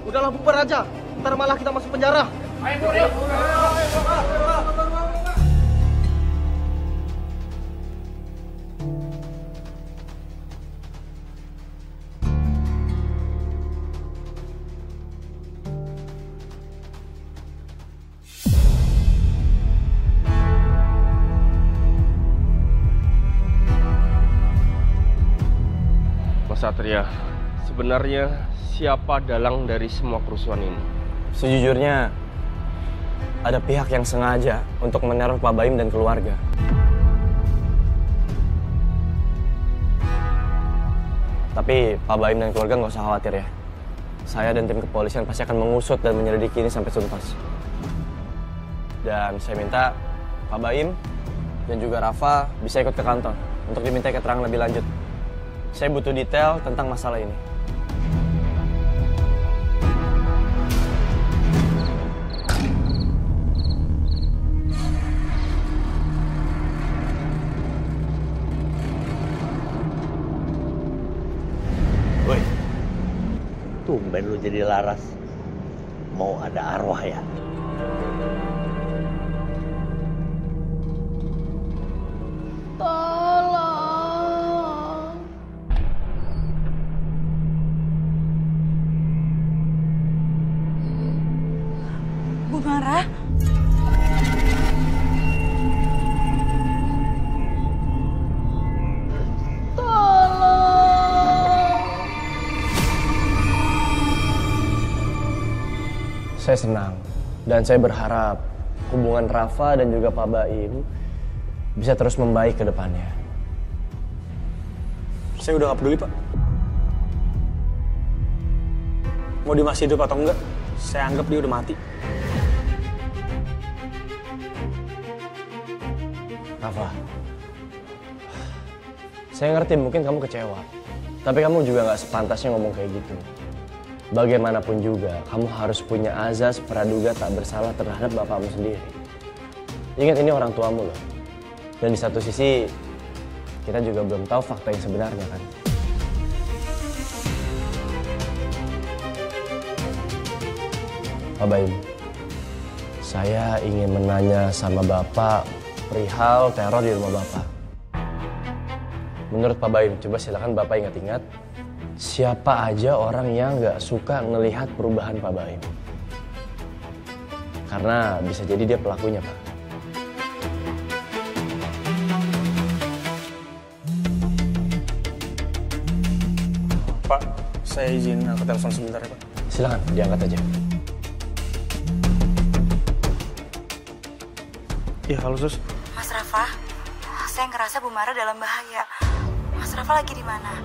Udahlah bubar aja. Ntar malah kita masuk penjara. Ayo, Bu. Satria, sebenarnya siapa dalang dari semua kerusuhan ini? Sejujurnya, ada pihak yang sengaja untuk meneror Pak Baim dan keluarga. Tapi Pak Baim dan keluarga nggak usah khawatir ya. Saya dan tim kepolisian pasti akan mengusut dan menyelidiki ini sampai tuntas. Dan saya minta Pak Baim dan juga Rafa bisa ikut ke kantor untuk diminta keterangan lebih lanjut. Saya butuh detail tentang masalah ini. Woi, tumben lu jadi laras. Mau ada arwah ya? Marah? Saya senang dan saya berharap hubungan Rafa dan juga Pak Baim bisa terus membaik ke depannya. Saya udah gak peduli, Pak. Mau dia masih hidup atau enggak, saya anggap dia udah mati. Rafa, saya ngerti mungkin kamu kecewa, tapi kamu juga gak sepantasnya ngomong kayak gitu. Bagaimanapun juga, kamu harus punya azas praduga tak bersalah terhadap bapakmu sendiri. Ingat ini orang tuamu loh. Dan di satu sisi, kita juga belum tahu fakta yang sebenarnya kan. Pak Baim, saya ingin menanya sama Bapak perihal teror di rumah Bapak. Menurut Pak Baim, coba silakan Bapak ingat-ingat, siapa aja orang yang nggak suka ngelihat perubahan Pak Baim? Karena bisa jadi dia pelakunya, Pak. Pak, saya izin angkat telepon sebentar ya, Pak. Silakan, diangkat aja. Iya, halo Sus. Mas Rafa, saya ngerasa Bu Mara dalam bahaya. Mas Rafa lagi di mana?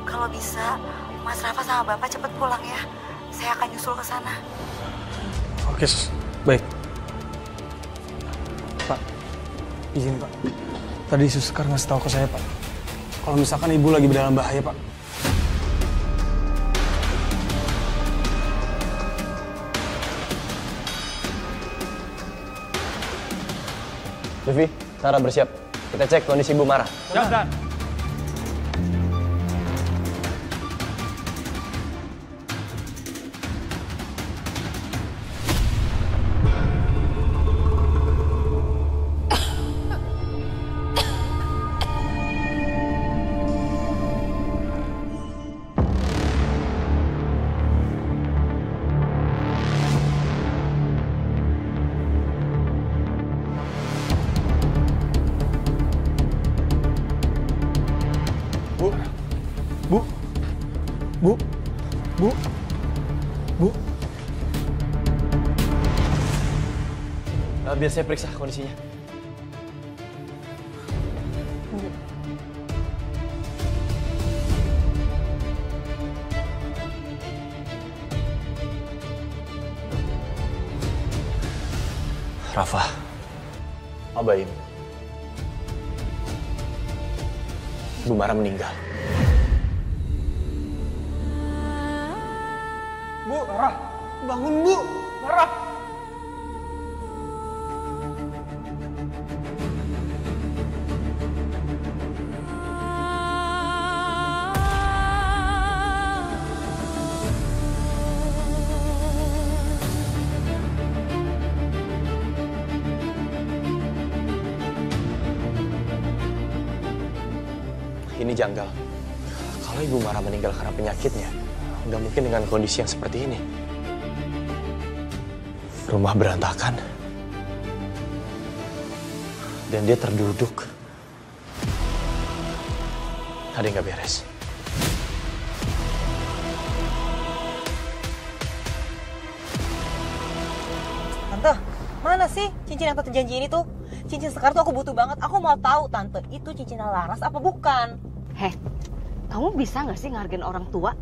Kalau bisa, Mas Rafa sama Bapak cepet pulang ya. Saya akan nyusul ke sana. Oke, Sus. Baik. Pak, izin Pak. Tadi Suskar ngasih tahu ke saya, Pak. Kalau misalkan Ibu lagi dalam bahaya, Pak. Devi, Sarah bersiap. Kita cek kondisi Ibu Mara. Siap, Dan. Biar saya periksa kondisinya. Rafa, Abaim, Bu Mara meninggal. Bu, Mara, bangun Bu, Mara. Ini janggal. Kalau Ibu Mara meninggal karena penyakitnya, nggak mungkin dengan kondisi yang seperti ini. Rumah berantakan. Dan dia terduduk. Ada yang nggak beres. Tante, mana sih cincin yang Tante janjiin itu? Cincin Sekar tuh aku butuh banget. Aku mau tahu Tante, itu cincinnya Laras apa bukan? Heh, kamu bisa nggak sih ngargain orang tua?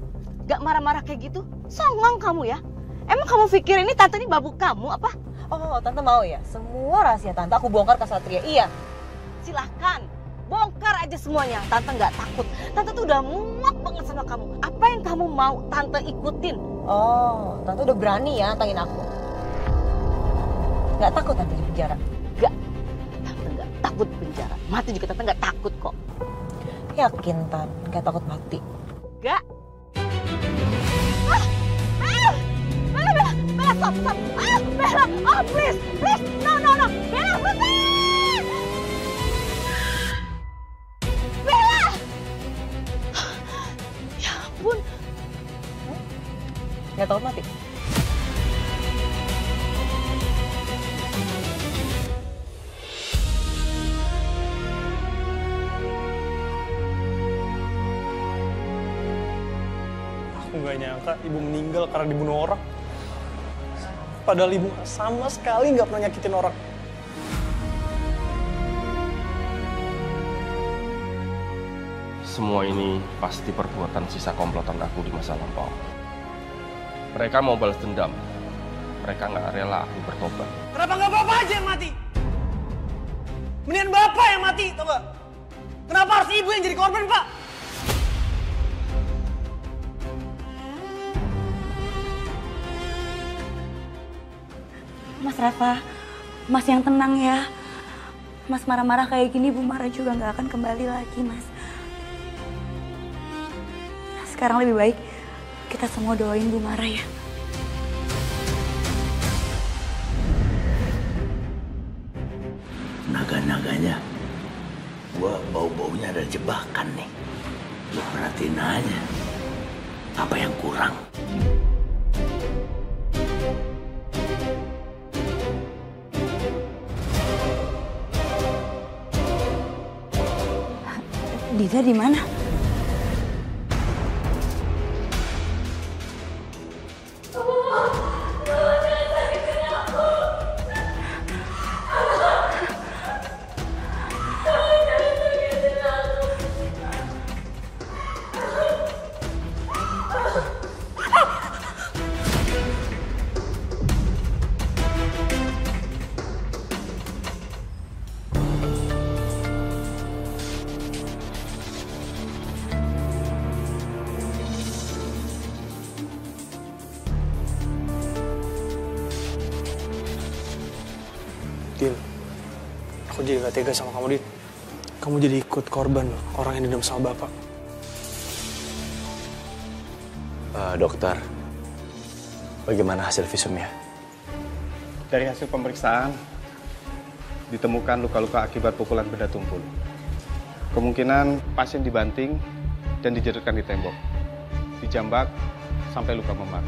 Gak marah-marah kayak gitu? Songong kamu ya? Emang kamu pikir ini Tante ini babu kamu apa? Oh, Tante mau ya? Semua rahasia Tante aku bongkar ke Satria, iya? Silahkan, bongkar aja semuanya. Tante nggak takut. Tante tuh udah muak banget sama kamu. Apa yang kamu mau Tante ikutin? Oh, Tante udah berani ya tantangin aku. Nggak takut Tante di penjara? Nggak, Tante nggak takut penjara. Mati juga Tante nggak takut kok. Yakin Tan, nggak takut mati? Nggak. Bella, stop. Bella, oh please, no, Bella, berhenti! Bella! Ya ampun. Nggak takut mati? Aku nggak nyangka Ibu meninggal karena dibunuh orang. Padahal Ibu sama sekali nggak pernah nyakitin orang. Semua ini pasti perbuatan sisa komplotan aku di masa lampau. Mereka mau balas dendam. Mereka nggak rela aku bertobat. Kenapa nggak Bapak aja yang mati? Mendingan Bapak yang mati, tau nggak? Kenapa harus Ibu yang jadi korban, Pak? Mas Rafa, Mas yang tenang ya. Mas marah-marah kayak gini, Bu Mara juga nggak akan kembali lagi, Mas. Sekarang lebih baik kita semua doain Bu Mara ya. Naga-naganya, gua bau-baunya ada jebakan nih. Lu perhatiin aja, apa yang kurang? Dita di mana? Din, aku jadi gak tega sama kamu, Din. Kamu jadi ikut korban orang yang dendam sama Bapak. Dokter, bagaimana hasil visumnya? Dari hasil pemeriksaan, ditemukan luka-luka akibat pukulan benda tumpul. Kemungkinan pasien dibanting dan dijedotkan di tembok, dijambak sampai luka memar.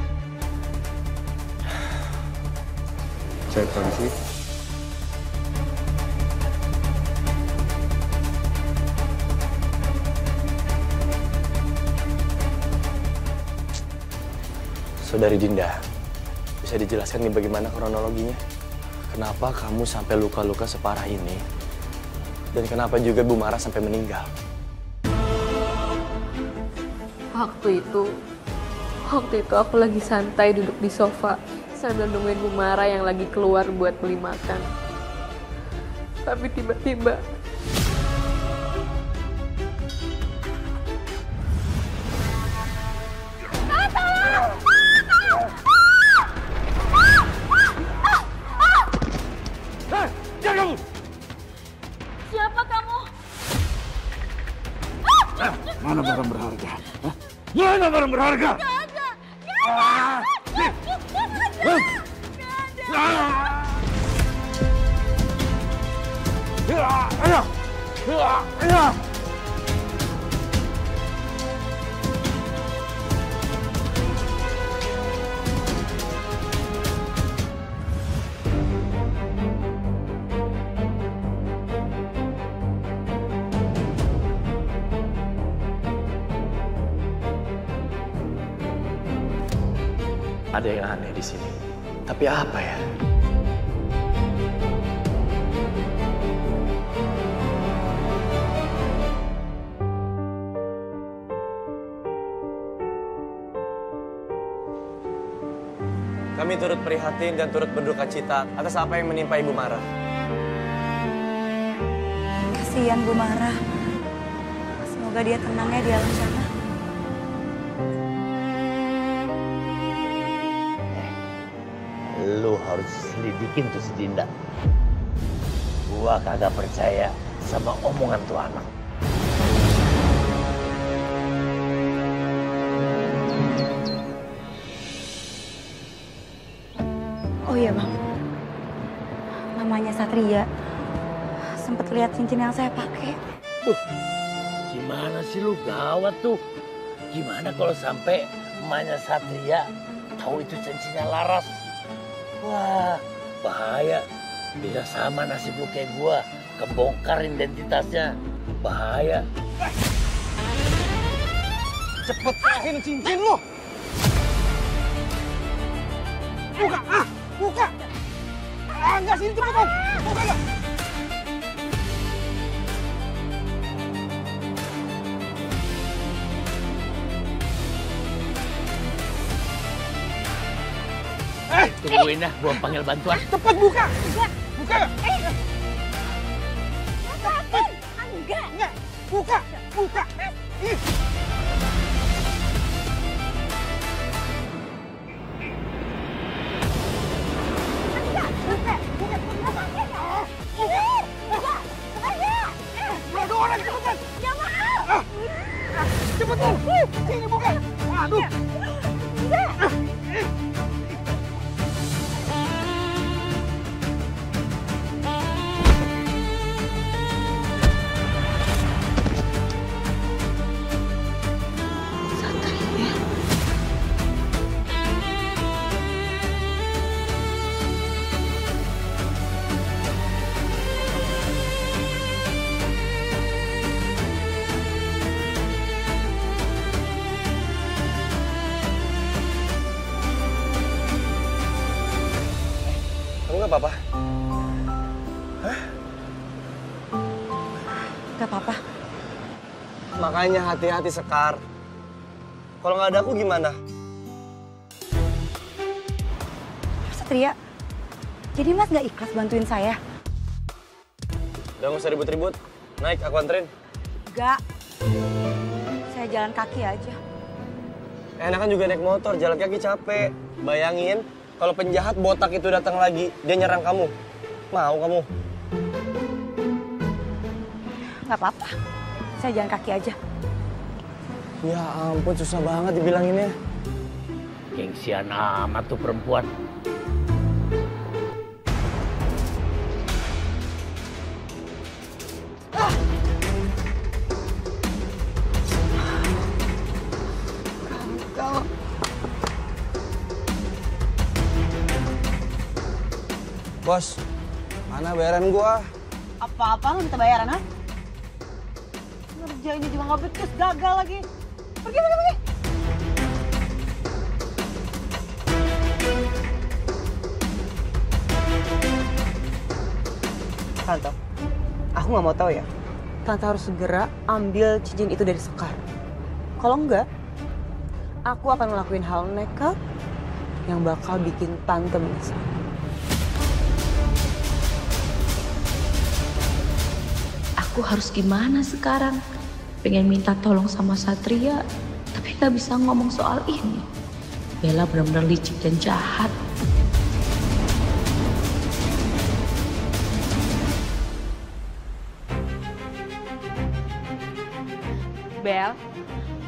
Saya permisi. Saudari Dinda, bisa dijelaskan nih bagaimana kronologinya? Kenapa kamu sampai luka-luka separah ini? Dan kenapa juga Bu Mara sampai meninggal? Waktu itu aku lagi santai duduk di sofa sambil nungguin Bu Mara yang lagi keluar buat beli makan. Tapi tiba-tiba Siapa kamu? Mana barang berharga? Mana barang berharga? Gak ada. Ada yang aneh di sini. Tapi apa ya? Kami turut prihatin dan turut berduka cita atas apa yang menimpa Ibu Mara. Kasihan Bu Mara. Semoga dia tenang ya di alam sana. Lu harus selidikin tuh si Dinda. Gua kagak percaya sama omongan tuh anak. Oh iya Bang, namanya Satria. Sempet lihat cincin yang saya pakai. Gimana sih lu, gawat tuh. Gimana kalau sampai emaknya Satria tahu itu cincinnya Laras? Wah, bahaya. Bisa sama nasib lu kayak gua, kebongkar identitasnya. Bahaya. Cepet serahin cincinmu. Buka, buka. Enggak sini cepetan. Buka enggak? Tungguin dah, gua panggil bantuan. Cepet buka. Buka. Enggak. Buka. Buka. Ada orang cepetan. Ya maaf. Cepetan. Sini buka. Aduh. Kamu nggak apa-apa? Gak apa-apa. Makanya hati-hati Sekar. Kalau nggak ada aku gimana? Satria, jadi Mas gak ikhlas bantuin saya? Udah nggak usah ribut-ribut. Naik, aku anterin. Gak. Saya jalan kaki aja. Enakan juga naik motor, jalan kaki capek. Bayangin, kalau penjahat botak itu datang lagi, dia nyerang kamu. Mau kamu? Nggak apa-apa. Saya jalan kaki aja. Ya ampun, susah banget dibilanginnya. Gengsian amat tuh perempuan. Bos, mana bayaran gua? Apa-apa lu minta bayaran, ha? Ngerjainnya juga nggak becus, gagal lagi. Pergi. Tante, aku nggak mau tahu ya. Tante harus segera ambil cincin itu dari Sekar. Kalau enggak, aku akan ngelakuin hal nekat yang bakal bikin Tante menyesal. Aku harus gimana sekarang? Pengen minta tolong sama Satria, tapi gak bisa ngomong soal ini. Bella benar-benar licik dan jahat. Bel,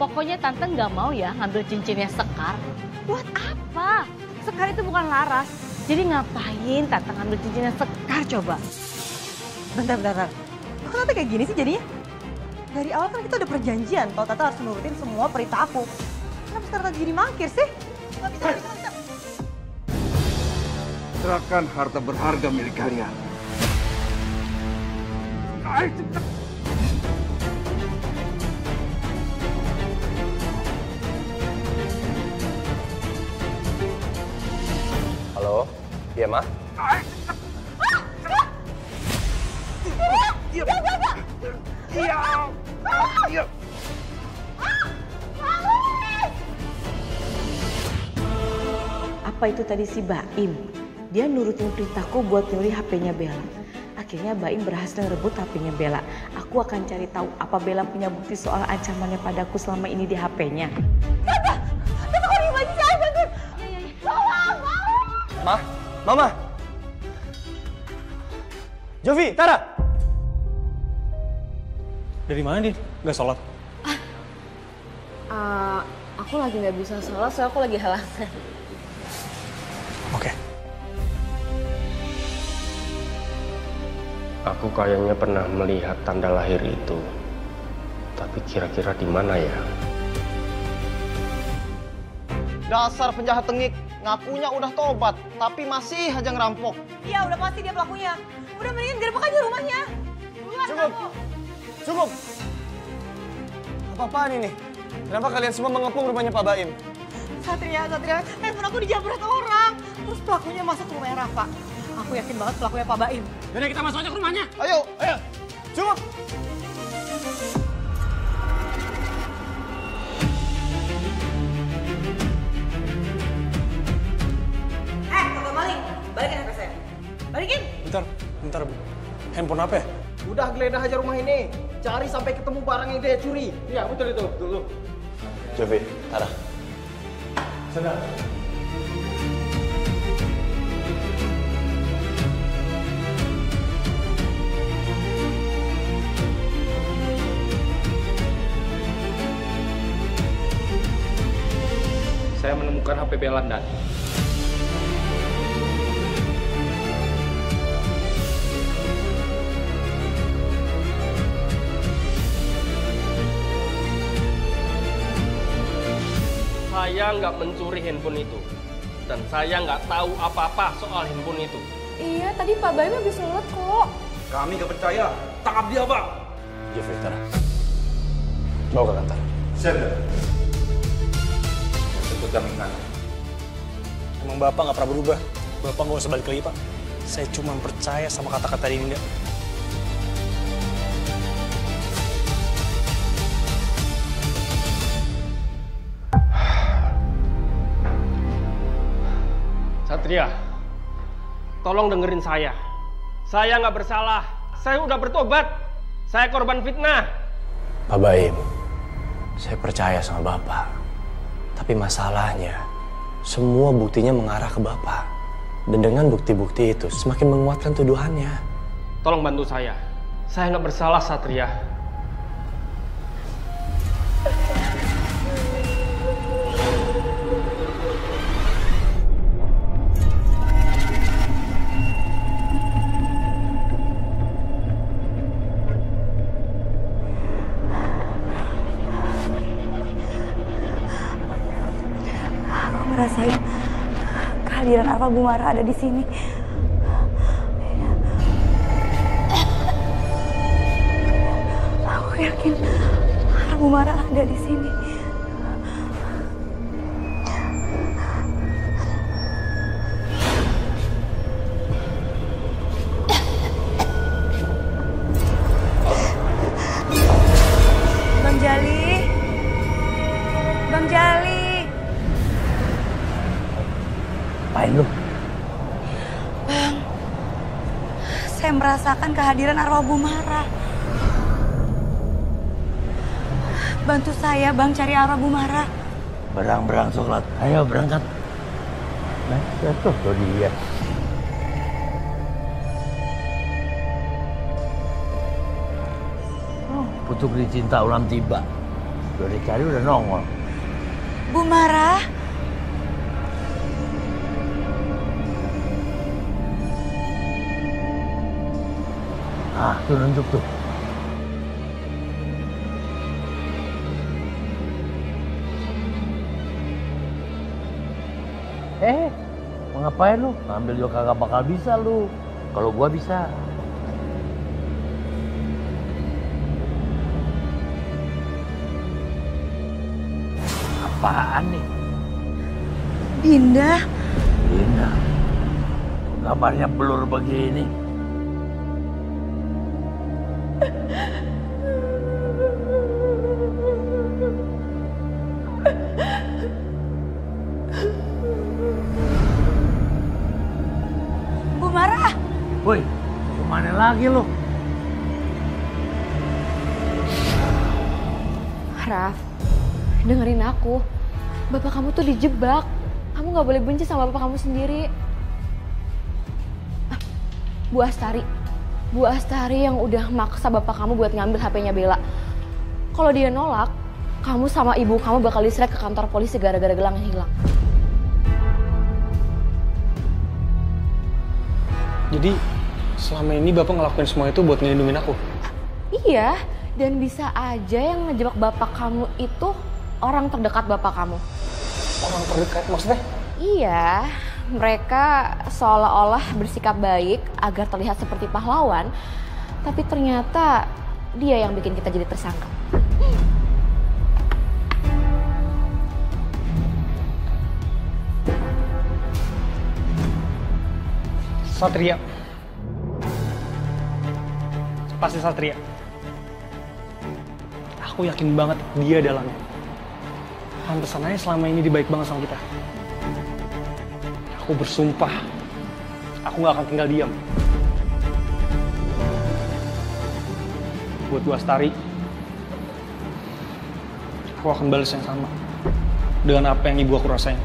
pokoknya Tante nggak mau ya ngambil cincinnya Sekar. Buat apa? Sekar itu bukan Laras. Jadi ngapain Tante ngambil cincinnya Sekar coba? Bentar. Kok Tante kayak gini sih jadinya? Dari awal kan kita udah perjanjian kalau Tante harus nurutin semua perintah aku. Kenapa sekarang Tante jadi mangkir sih? Nggak bisa. Serahkan harta berharga milik kalian. Ayo cepat. Halo? Iya, Ma? Iya. Apa itu tadi si Baim? Dia nurutin perintahku buat nyuri HP-nya Bella. Akhirnya Baim berhasil ngerebut HP-nya Bella. Aku akan cari tahu apa Bella punya bukti soal ancamannya padaku selama ini di HP-nya. Mama! Jovi, Tara! Dari mana dia? Nggak sholat? Aku lagi nggak bisa sholat, soalnya aku lagi halangan. Oke. Aku kayaknya pernah melihat tanda lahir itu. Tapi kira-kira di mana ya? Dasar penjahat tengik, ngakunya udah tobat, tapi masih aja ngerampok. Iya, udah pasti dia pelakunya. Udah mendingan gerbek aja rumahnya. Cukup! Apa-apaan ini? Kenapa kalian semua mengepung rumahnya Pak Baim? Satria, handphone aku dijamret orang. Terus pelakunya masuk ke rumahnya Rafa. Aku yakin banget pelakunya Pak Baim. Yaudah kita masuk aja ke rumahnya. Ayo! Cukup! Kakak maling, balikin HP saya. Balikin! Bentar, Bu. Handphone apa ya? Udah geledah aja rumah ini. Cari sampai ketemu barang yang dia curi. Iya, betul itu. Betul. Jovi, Tara. Sadar. Saya menemukan HP Bella dan saya nggak mencuri handphone itu. Dan saya nggak tahu apa-apa soal handphone itu. Iya, tadi Pak Baim habis sholat kok. Kami gak percaya. Tangkap dia, Pak. Jovi, Tara. Bawa ke kantor. Siap. Sebut jaminan. Emang Bapak nggak pernah berubah. Bapak nggak usah balik lagi, Pak. Saya cuma percaya sama kata-kata Dinda. Satria, tolong dengerin saya. Saya nggak bersalah. Saya udah bertobat. Saya korban fitnah. Pak Baim, saya percaya sama Bapak. Tapi masalahnya, semua buktinya mengarah ke Bapak. Dan dengan bukti-bukti itu semakin menguatkan tuduhannya. Tolong bantu saya. Saya nggak bersalah, Satria. Aku merasain kehadiran Arwah Bumara ada di sini. Aku yakin Arwah Bumara ada di sini. Bang Jali. Bang Jali. Apain lu? Bang, saya merasakan kehadiran arwah Bumara. Bantu saya, Bang, cari arwah Bumara. Berang-berang coklat. Ayo berangkat. Nah, tuh dia. Oh, Putuk Dicinta ulang tiba. Udah dicari udah nongol. Bumara. Ah, tuh nunjuk tuh. Mau ngapain lu? Ngambil juga kagak bakal bisa lu. Kalau gua bisa. Apaan nih? Dinda. Dinda. Kabarnya blur begini. Bumara. Woi, kemana lagi lu? Raf, dengerin aku. Bapak kamu tuh dijebak. Kamu gak boleh benci sama bapak kamu sendiri. Bu Astari yang udah maksa bapak kamu buat ngambil HP-nya Bella. Kalau dia nolak, kamu sama ibu kamu bakal diseret ke kantor polisi gara-gara gelang yang hilang. Jadi selama ini bapak ngelakuin semua itu buat ngelindungin aku? Iya, dan bisa aja yang ngejebak bapak kamu itu orang terdekat bapak kamu. Orang terdekat maksudnya? Iya, mereka seolah-olah bersikap baik agar terlihat seperti pahlawan, tapi ternyata dia yang bikin kita jadi tersangka. Satria. Pasti Satria. Aku yakin banget dia dalamnya. Pantesan aja selama ini dia baik banget sama kita. Aku bersumpah, aku gak akan tinggal diam. Buat Bu Astari, aku akan balas yang sama dengan apa yang ibu aku rasain.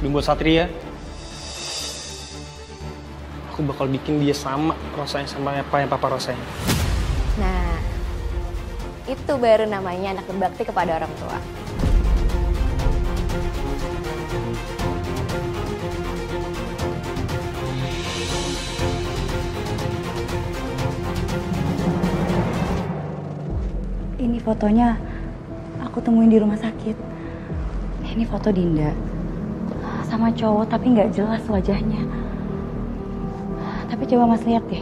Dan buat Satria, aku bakal bikin dia sama rasanya sama apa yang papa rasain. Nah, itu baru namanya anak berbakti kepada orang tua. Ini fotonya aku temuin di rumah sakit. Ini foto Dinda sama cowok tapi nggak jelas wajahnya. Tapi coba Mas lihat deh,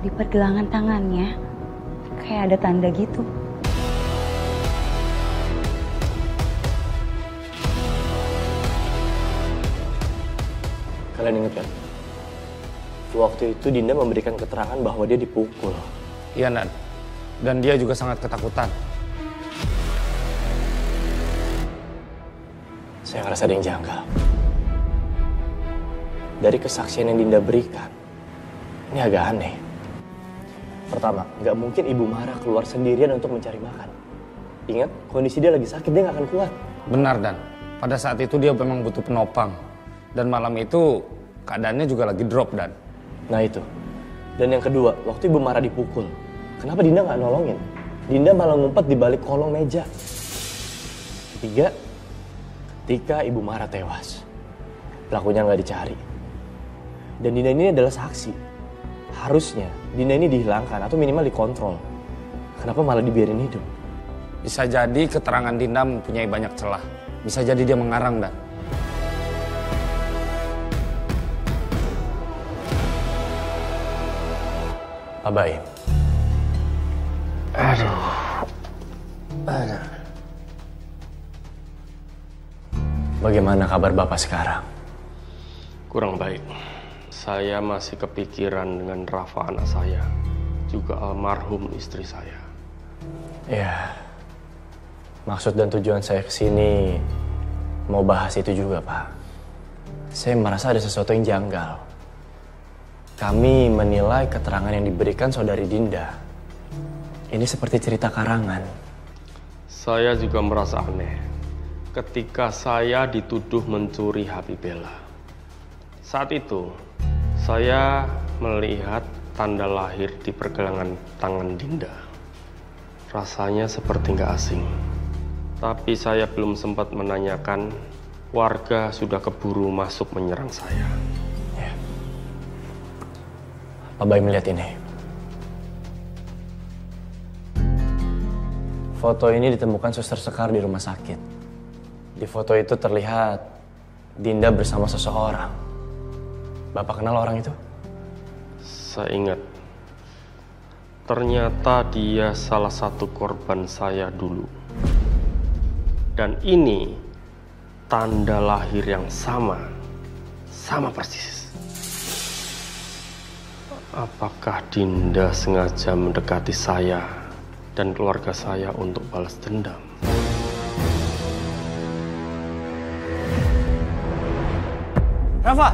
di pergelangan tangannya kayak ada tanda gitu. Kalian ingat kan? Waktu itu Dinda memberikan keterangan bahwa dia dipukul. Iya, Nan. Dan dia juga sangat ketakutan. Saya ngerasa ada yang janggal. Dari kesaksian yang Dinda berikan, ini agak aneh. Pertama, nggak mungkin Ibu Mara keluar sendirian untuk mencari makan. Ingat, kondisi dia lagi sakit, dia nggak akan kuat. Benar, Dan. Pada saat itu dia memang butuh penopang. Dan malam itu Keadaannya juga lagi drop, Dan. Nah itu. Dan yang kedua, waktu Ibu Mara dipukul, kenapa Dinda nggak nolongin? Dinda malah ngumpet di balik kolong meja. Ketiga, ketika Ibu Mara tewas, pelakunya nggak dicari. Dan Dinda ini adalah saksi. Harusnya Dinda ini dihilangkan atau minimal dikontrol. Kenapa malah dibiarin hidup? Bisa jadi keterangan Dinda mempunyai banyak celah. Bisa jadi dia mengarang, Dan. Pak Baim. Aduh. Bagaimana kabar Bapak sekarang? Kurang baik. Saya masih kepikiran dengan Rafa anak saya, juga almarhum istri saya. Ya, maksud dan tujuan saya kesini mau bahas itu juga, Pak. Saya merasa ada sesuatu yang janggal. Kami menilai keterangan yang diberikan saudari Dinda ini seperti cerita karangan. Saya juga merasa aneh ketika saya dituduh mencuri HP Bella. Saat itu, saya melihat tanda lahir di pergelangan tangan Dinda. Rasanya seperti nggak asing. Tapi saya belum sempat menanyakan, warga sudah keburu masuk menyerang saya. Ya. Pak Baim melihat ini. Foto ini ditemukan Suster Sekar di rumah sakit. Di foto itu terlihat Dinda bersama seseorang. Bapak kenal orang itu? Saya ingat. Ternyata dia salah satu korban saya dulu. Dan ini tanda lahir yang sama persis. Apakah Dinda sengaja mendekati saya dan keluarga saya untuk balas dendam? Rafa!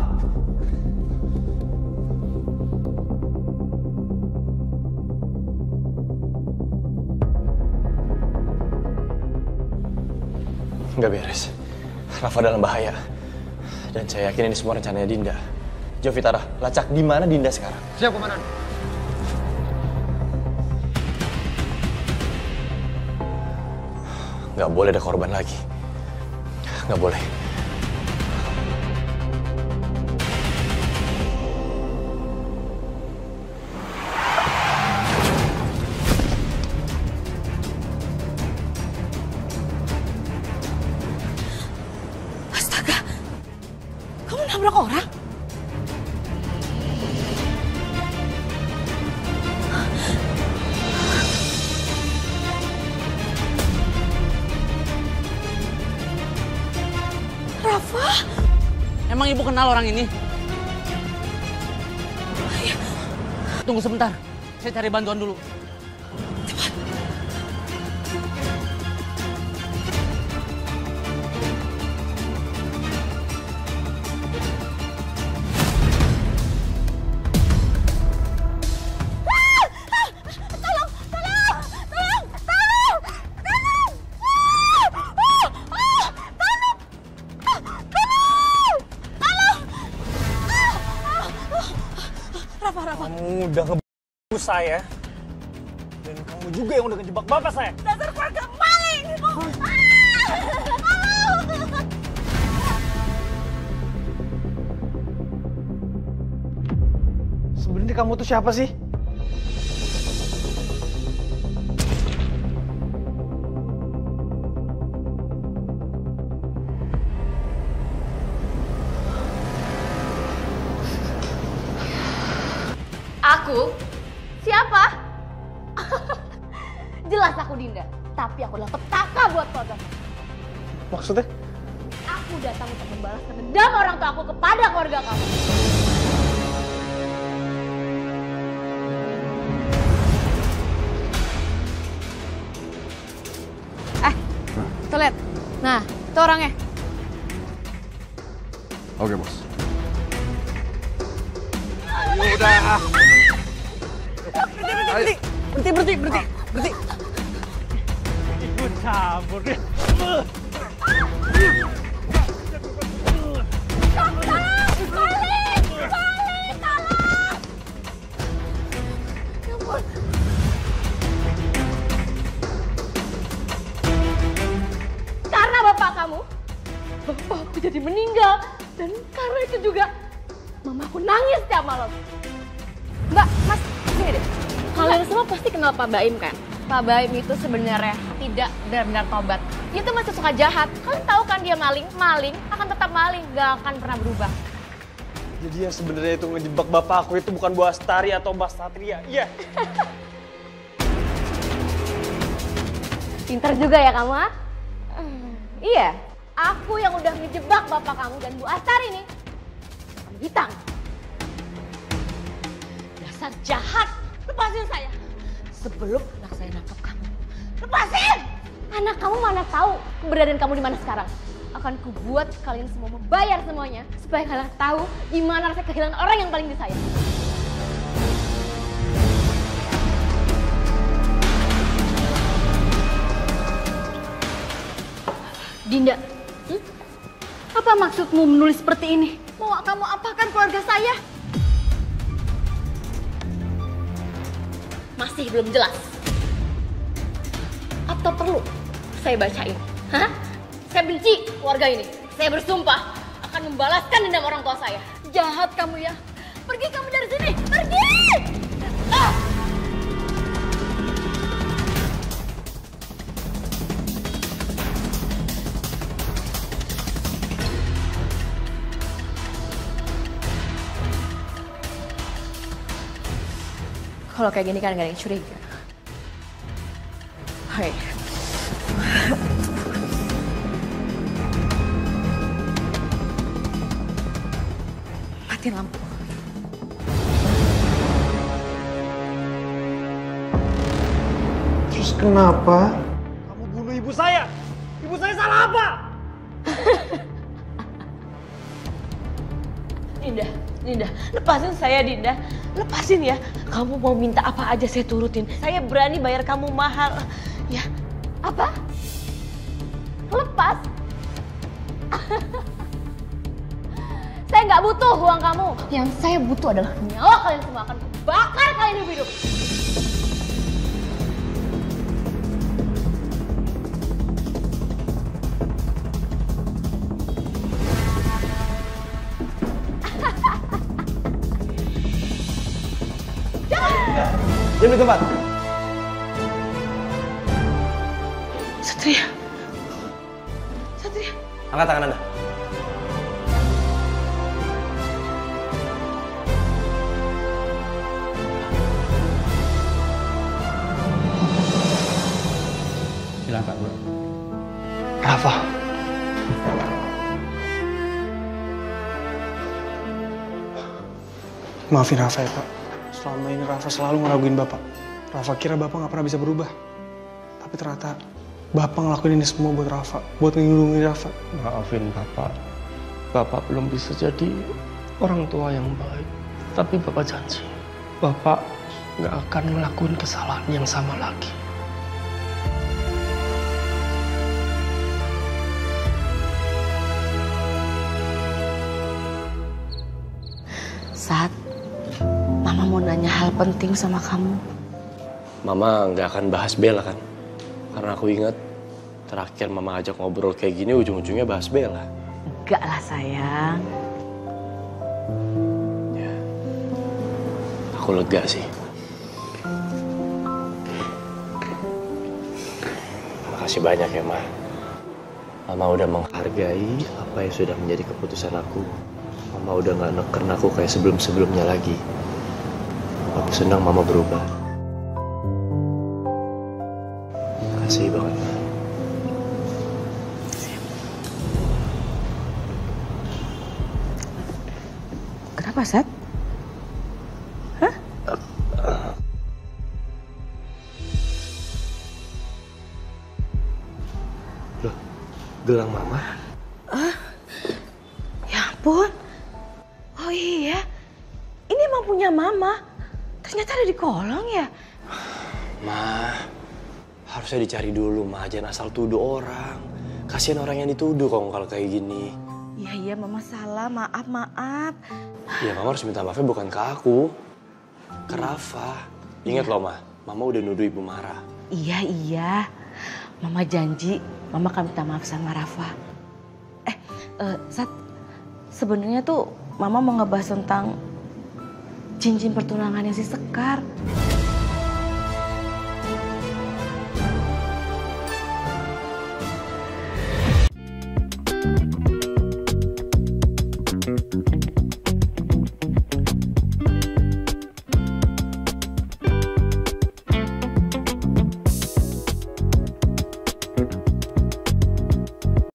Nggak beres. Rafa dalam bahaya. Dan saya yakin ini semua rencananya Dinda. Jovitara, lacak di mana Dinda sekarang? Siap, Komandan. Nggak boleh ada korban lagi. Nggak boleh. Astaga, kamu nabrak orang? Rafa? Emang ibu kenal orang ini? Tunggu sebentar, saya cari bantuan dulu. Kamu udah ngebunuh saya. Dan kamu juga yang udah ngejebak bapak saya. Dasar keluarga maling! Sebenarnya kamu tuh siapa sih? Aku? Siapa? Jelas aku Dinda, tapi aku adalah petaka buat keluarga. Maksudnya? Aku datang untuk membalaskan dendam orang tua aku kepada keluarga kamu. Tuh lihat. Nah, itu orangnya. Oke, Bos. Udah. Berhenti. Ikut campur deh. Balik! Mamaku nangis tiap malam. Mbak, Mas, sini deh. Kalian semua pasti kenal Pak Baim kan? Pak Baim itu sebenarnya tidak benar-benar tobat. Dia tuh masih suka jahat. Kalian tahu kan dia maling? Maling akan tetap maling, gak akan pernah berubah. Jadi yang sebenarnya itu ngejebak bapak aku itu bukan Bu Astari atau Mbak Satria. Iya. Pinter juga ya kamu, ha? Iya, aku yang udah ngejebak bapak kamu dan Bu Astari nih. Kamu hitang. Dasar jahat, lepasin saya. Sebelum anak saya nangkep kamu. Lepasin! Anak kamu mana tahu keberadaan kamu di mana sekarang. Akan kubuat kalian semua membayar semuanya supaya kalian tahu gimana rasanya kehilangan orang yang paling disayang. Dinda, apa maksudmu menulis seperti ini? Mau kamu apakan keluarga saya? Masih belum jelas. Atau perlu saya bacain? Hah? Saya benci keluarga ini. Saya bersumpah akan membalaskan dendam orang tua saya. Jahat kamu ya. Pergi kamu dari sini. Pergi! Ah! Kalau kayak gini kan gak ada yang curiga. Hai. Matiin lampu. Terus kenapa? Kamu bunuh ibu saya. Ibu saya salah apa? Dinda, lepasin saya Dinda. Lepasin ya. Kamu mau minta apa aja saya turutin. Saya berani bayar kamu mahal. Ya. Apa? Lepas? Saya nggak butuh uang kamu. Yang saya butuh adalah nyawa kalian semua. Akan kubakar kalian hidup-hidup. Diam di tempat. Satria. Angkat tangan Anda. Silakan, Bro. Rafa. Maafin Rafa ya, Pak. Selama ini Rafa selalu ngeraguin Bapak. Rafa kira Bapak nggak pernah bisa berubah. Tapi ternyata Bapak ngelakuin ini semua buat Rafa, buat ngelindungi Rafa. Maafin Bapak. Bapak belum bisa jadi orang tua yang baik. Tapi Bapak janji, Bapak nggak akan ngelakuin kesalahan yang sama lagi. Sat, Mama mau nanya hal penting sama kamu. Mama nggak akan bahas Bella kan? Karena aku ingat terakhir Mama ajak ngobrol kayak gini ujung-ujungnya bahas Bella. Enggak lah sayang. Ya, aku lega sih. Makasih banyak ya Ma. Mama udah menghargai apa yang sudah menjadi keputusan aku. Mama udah gak neken aku kayak sebelum-sebelumnya lagi. Aku senang Mama berubah. Makasih banget. Kenapa, Sat? Hah? Loh, gelang Mama? Ya ampun. Oh iya, ini emang punya Mama. Ternyata ada di kolong ya. Ma, harusnya dicari dulu, Ma. Jangan asal tuduh orang. Kasihan orang yang dituduh kalau kayak gini. Iya, Mama salah. Maaf. Ya, Mama harus minta maafnya bukan ke aku. Ke Rafa. Ingat loh, Ma. Mama udah nuduh Ibu marah. Iya. Mama janji, Mama akan minta maaf sama Rafa. Sat, sebenarnya tuh Mama mau ngebahas tentang cincin pertunangannya si Sekar.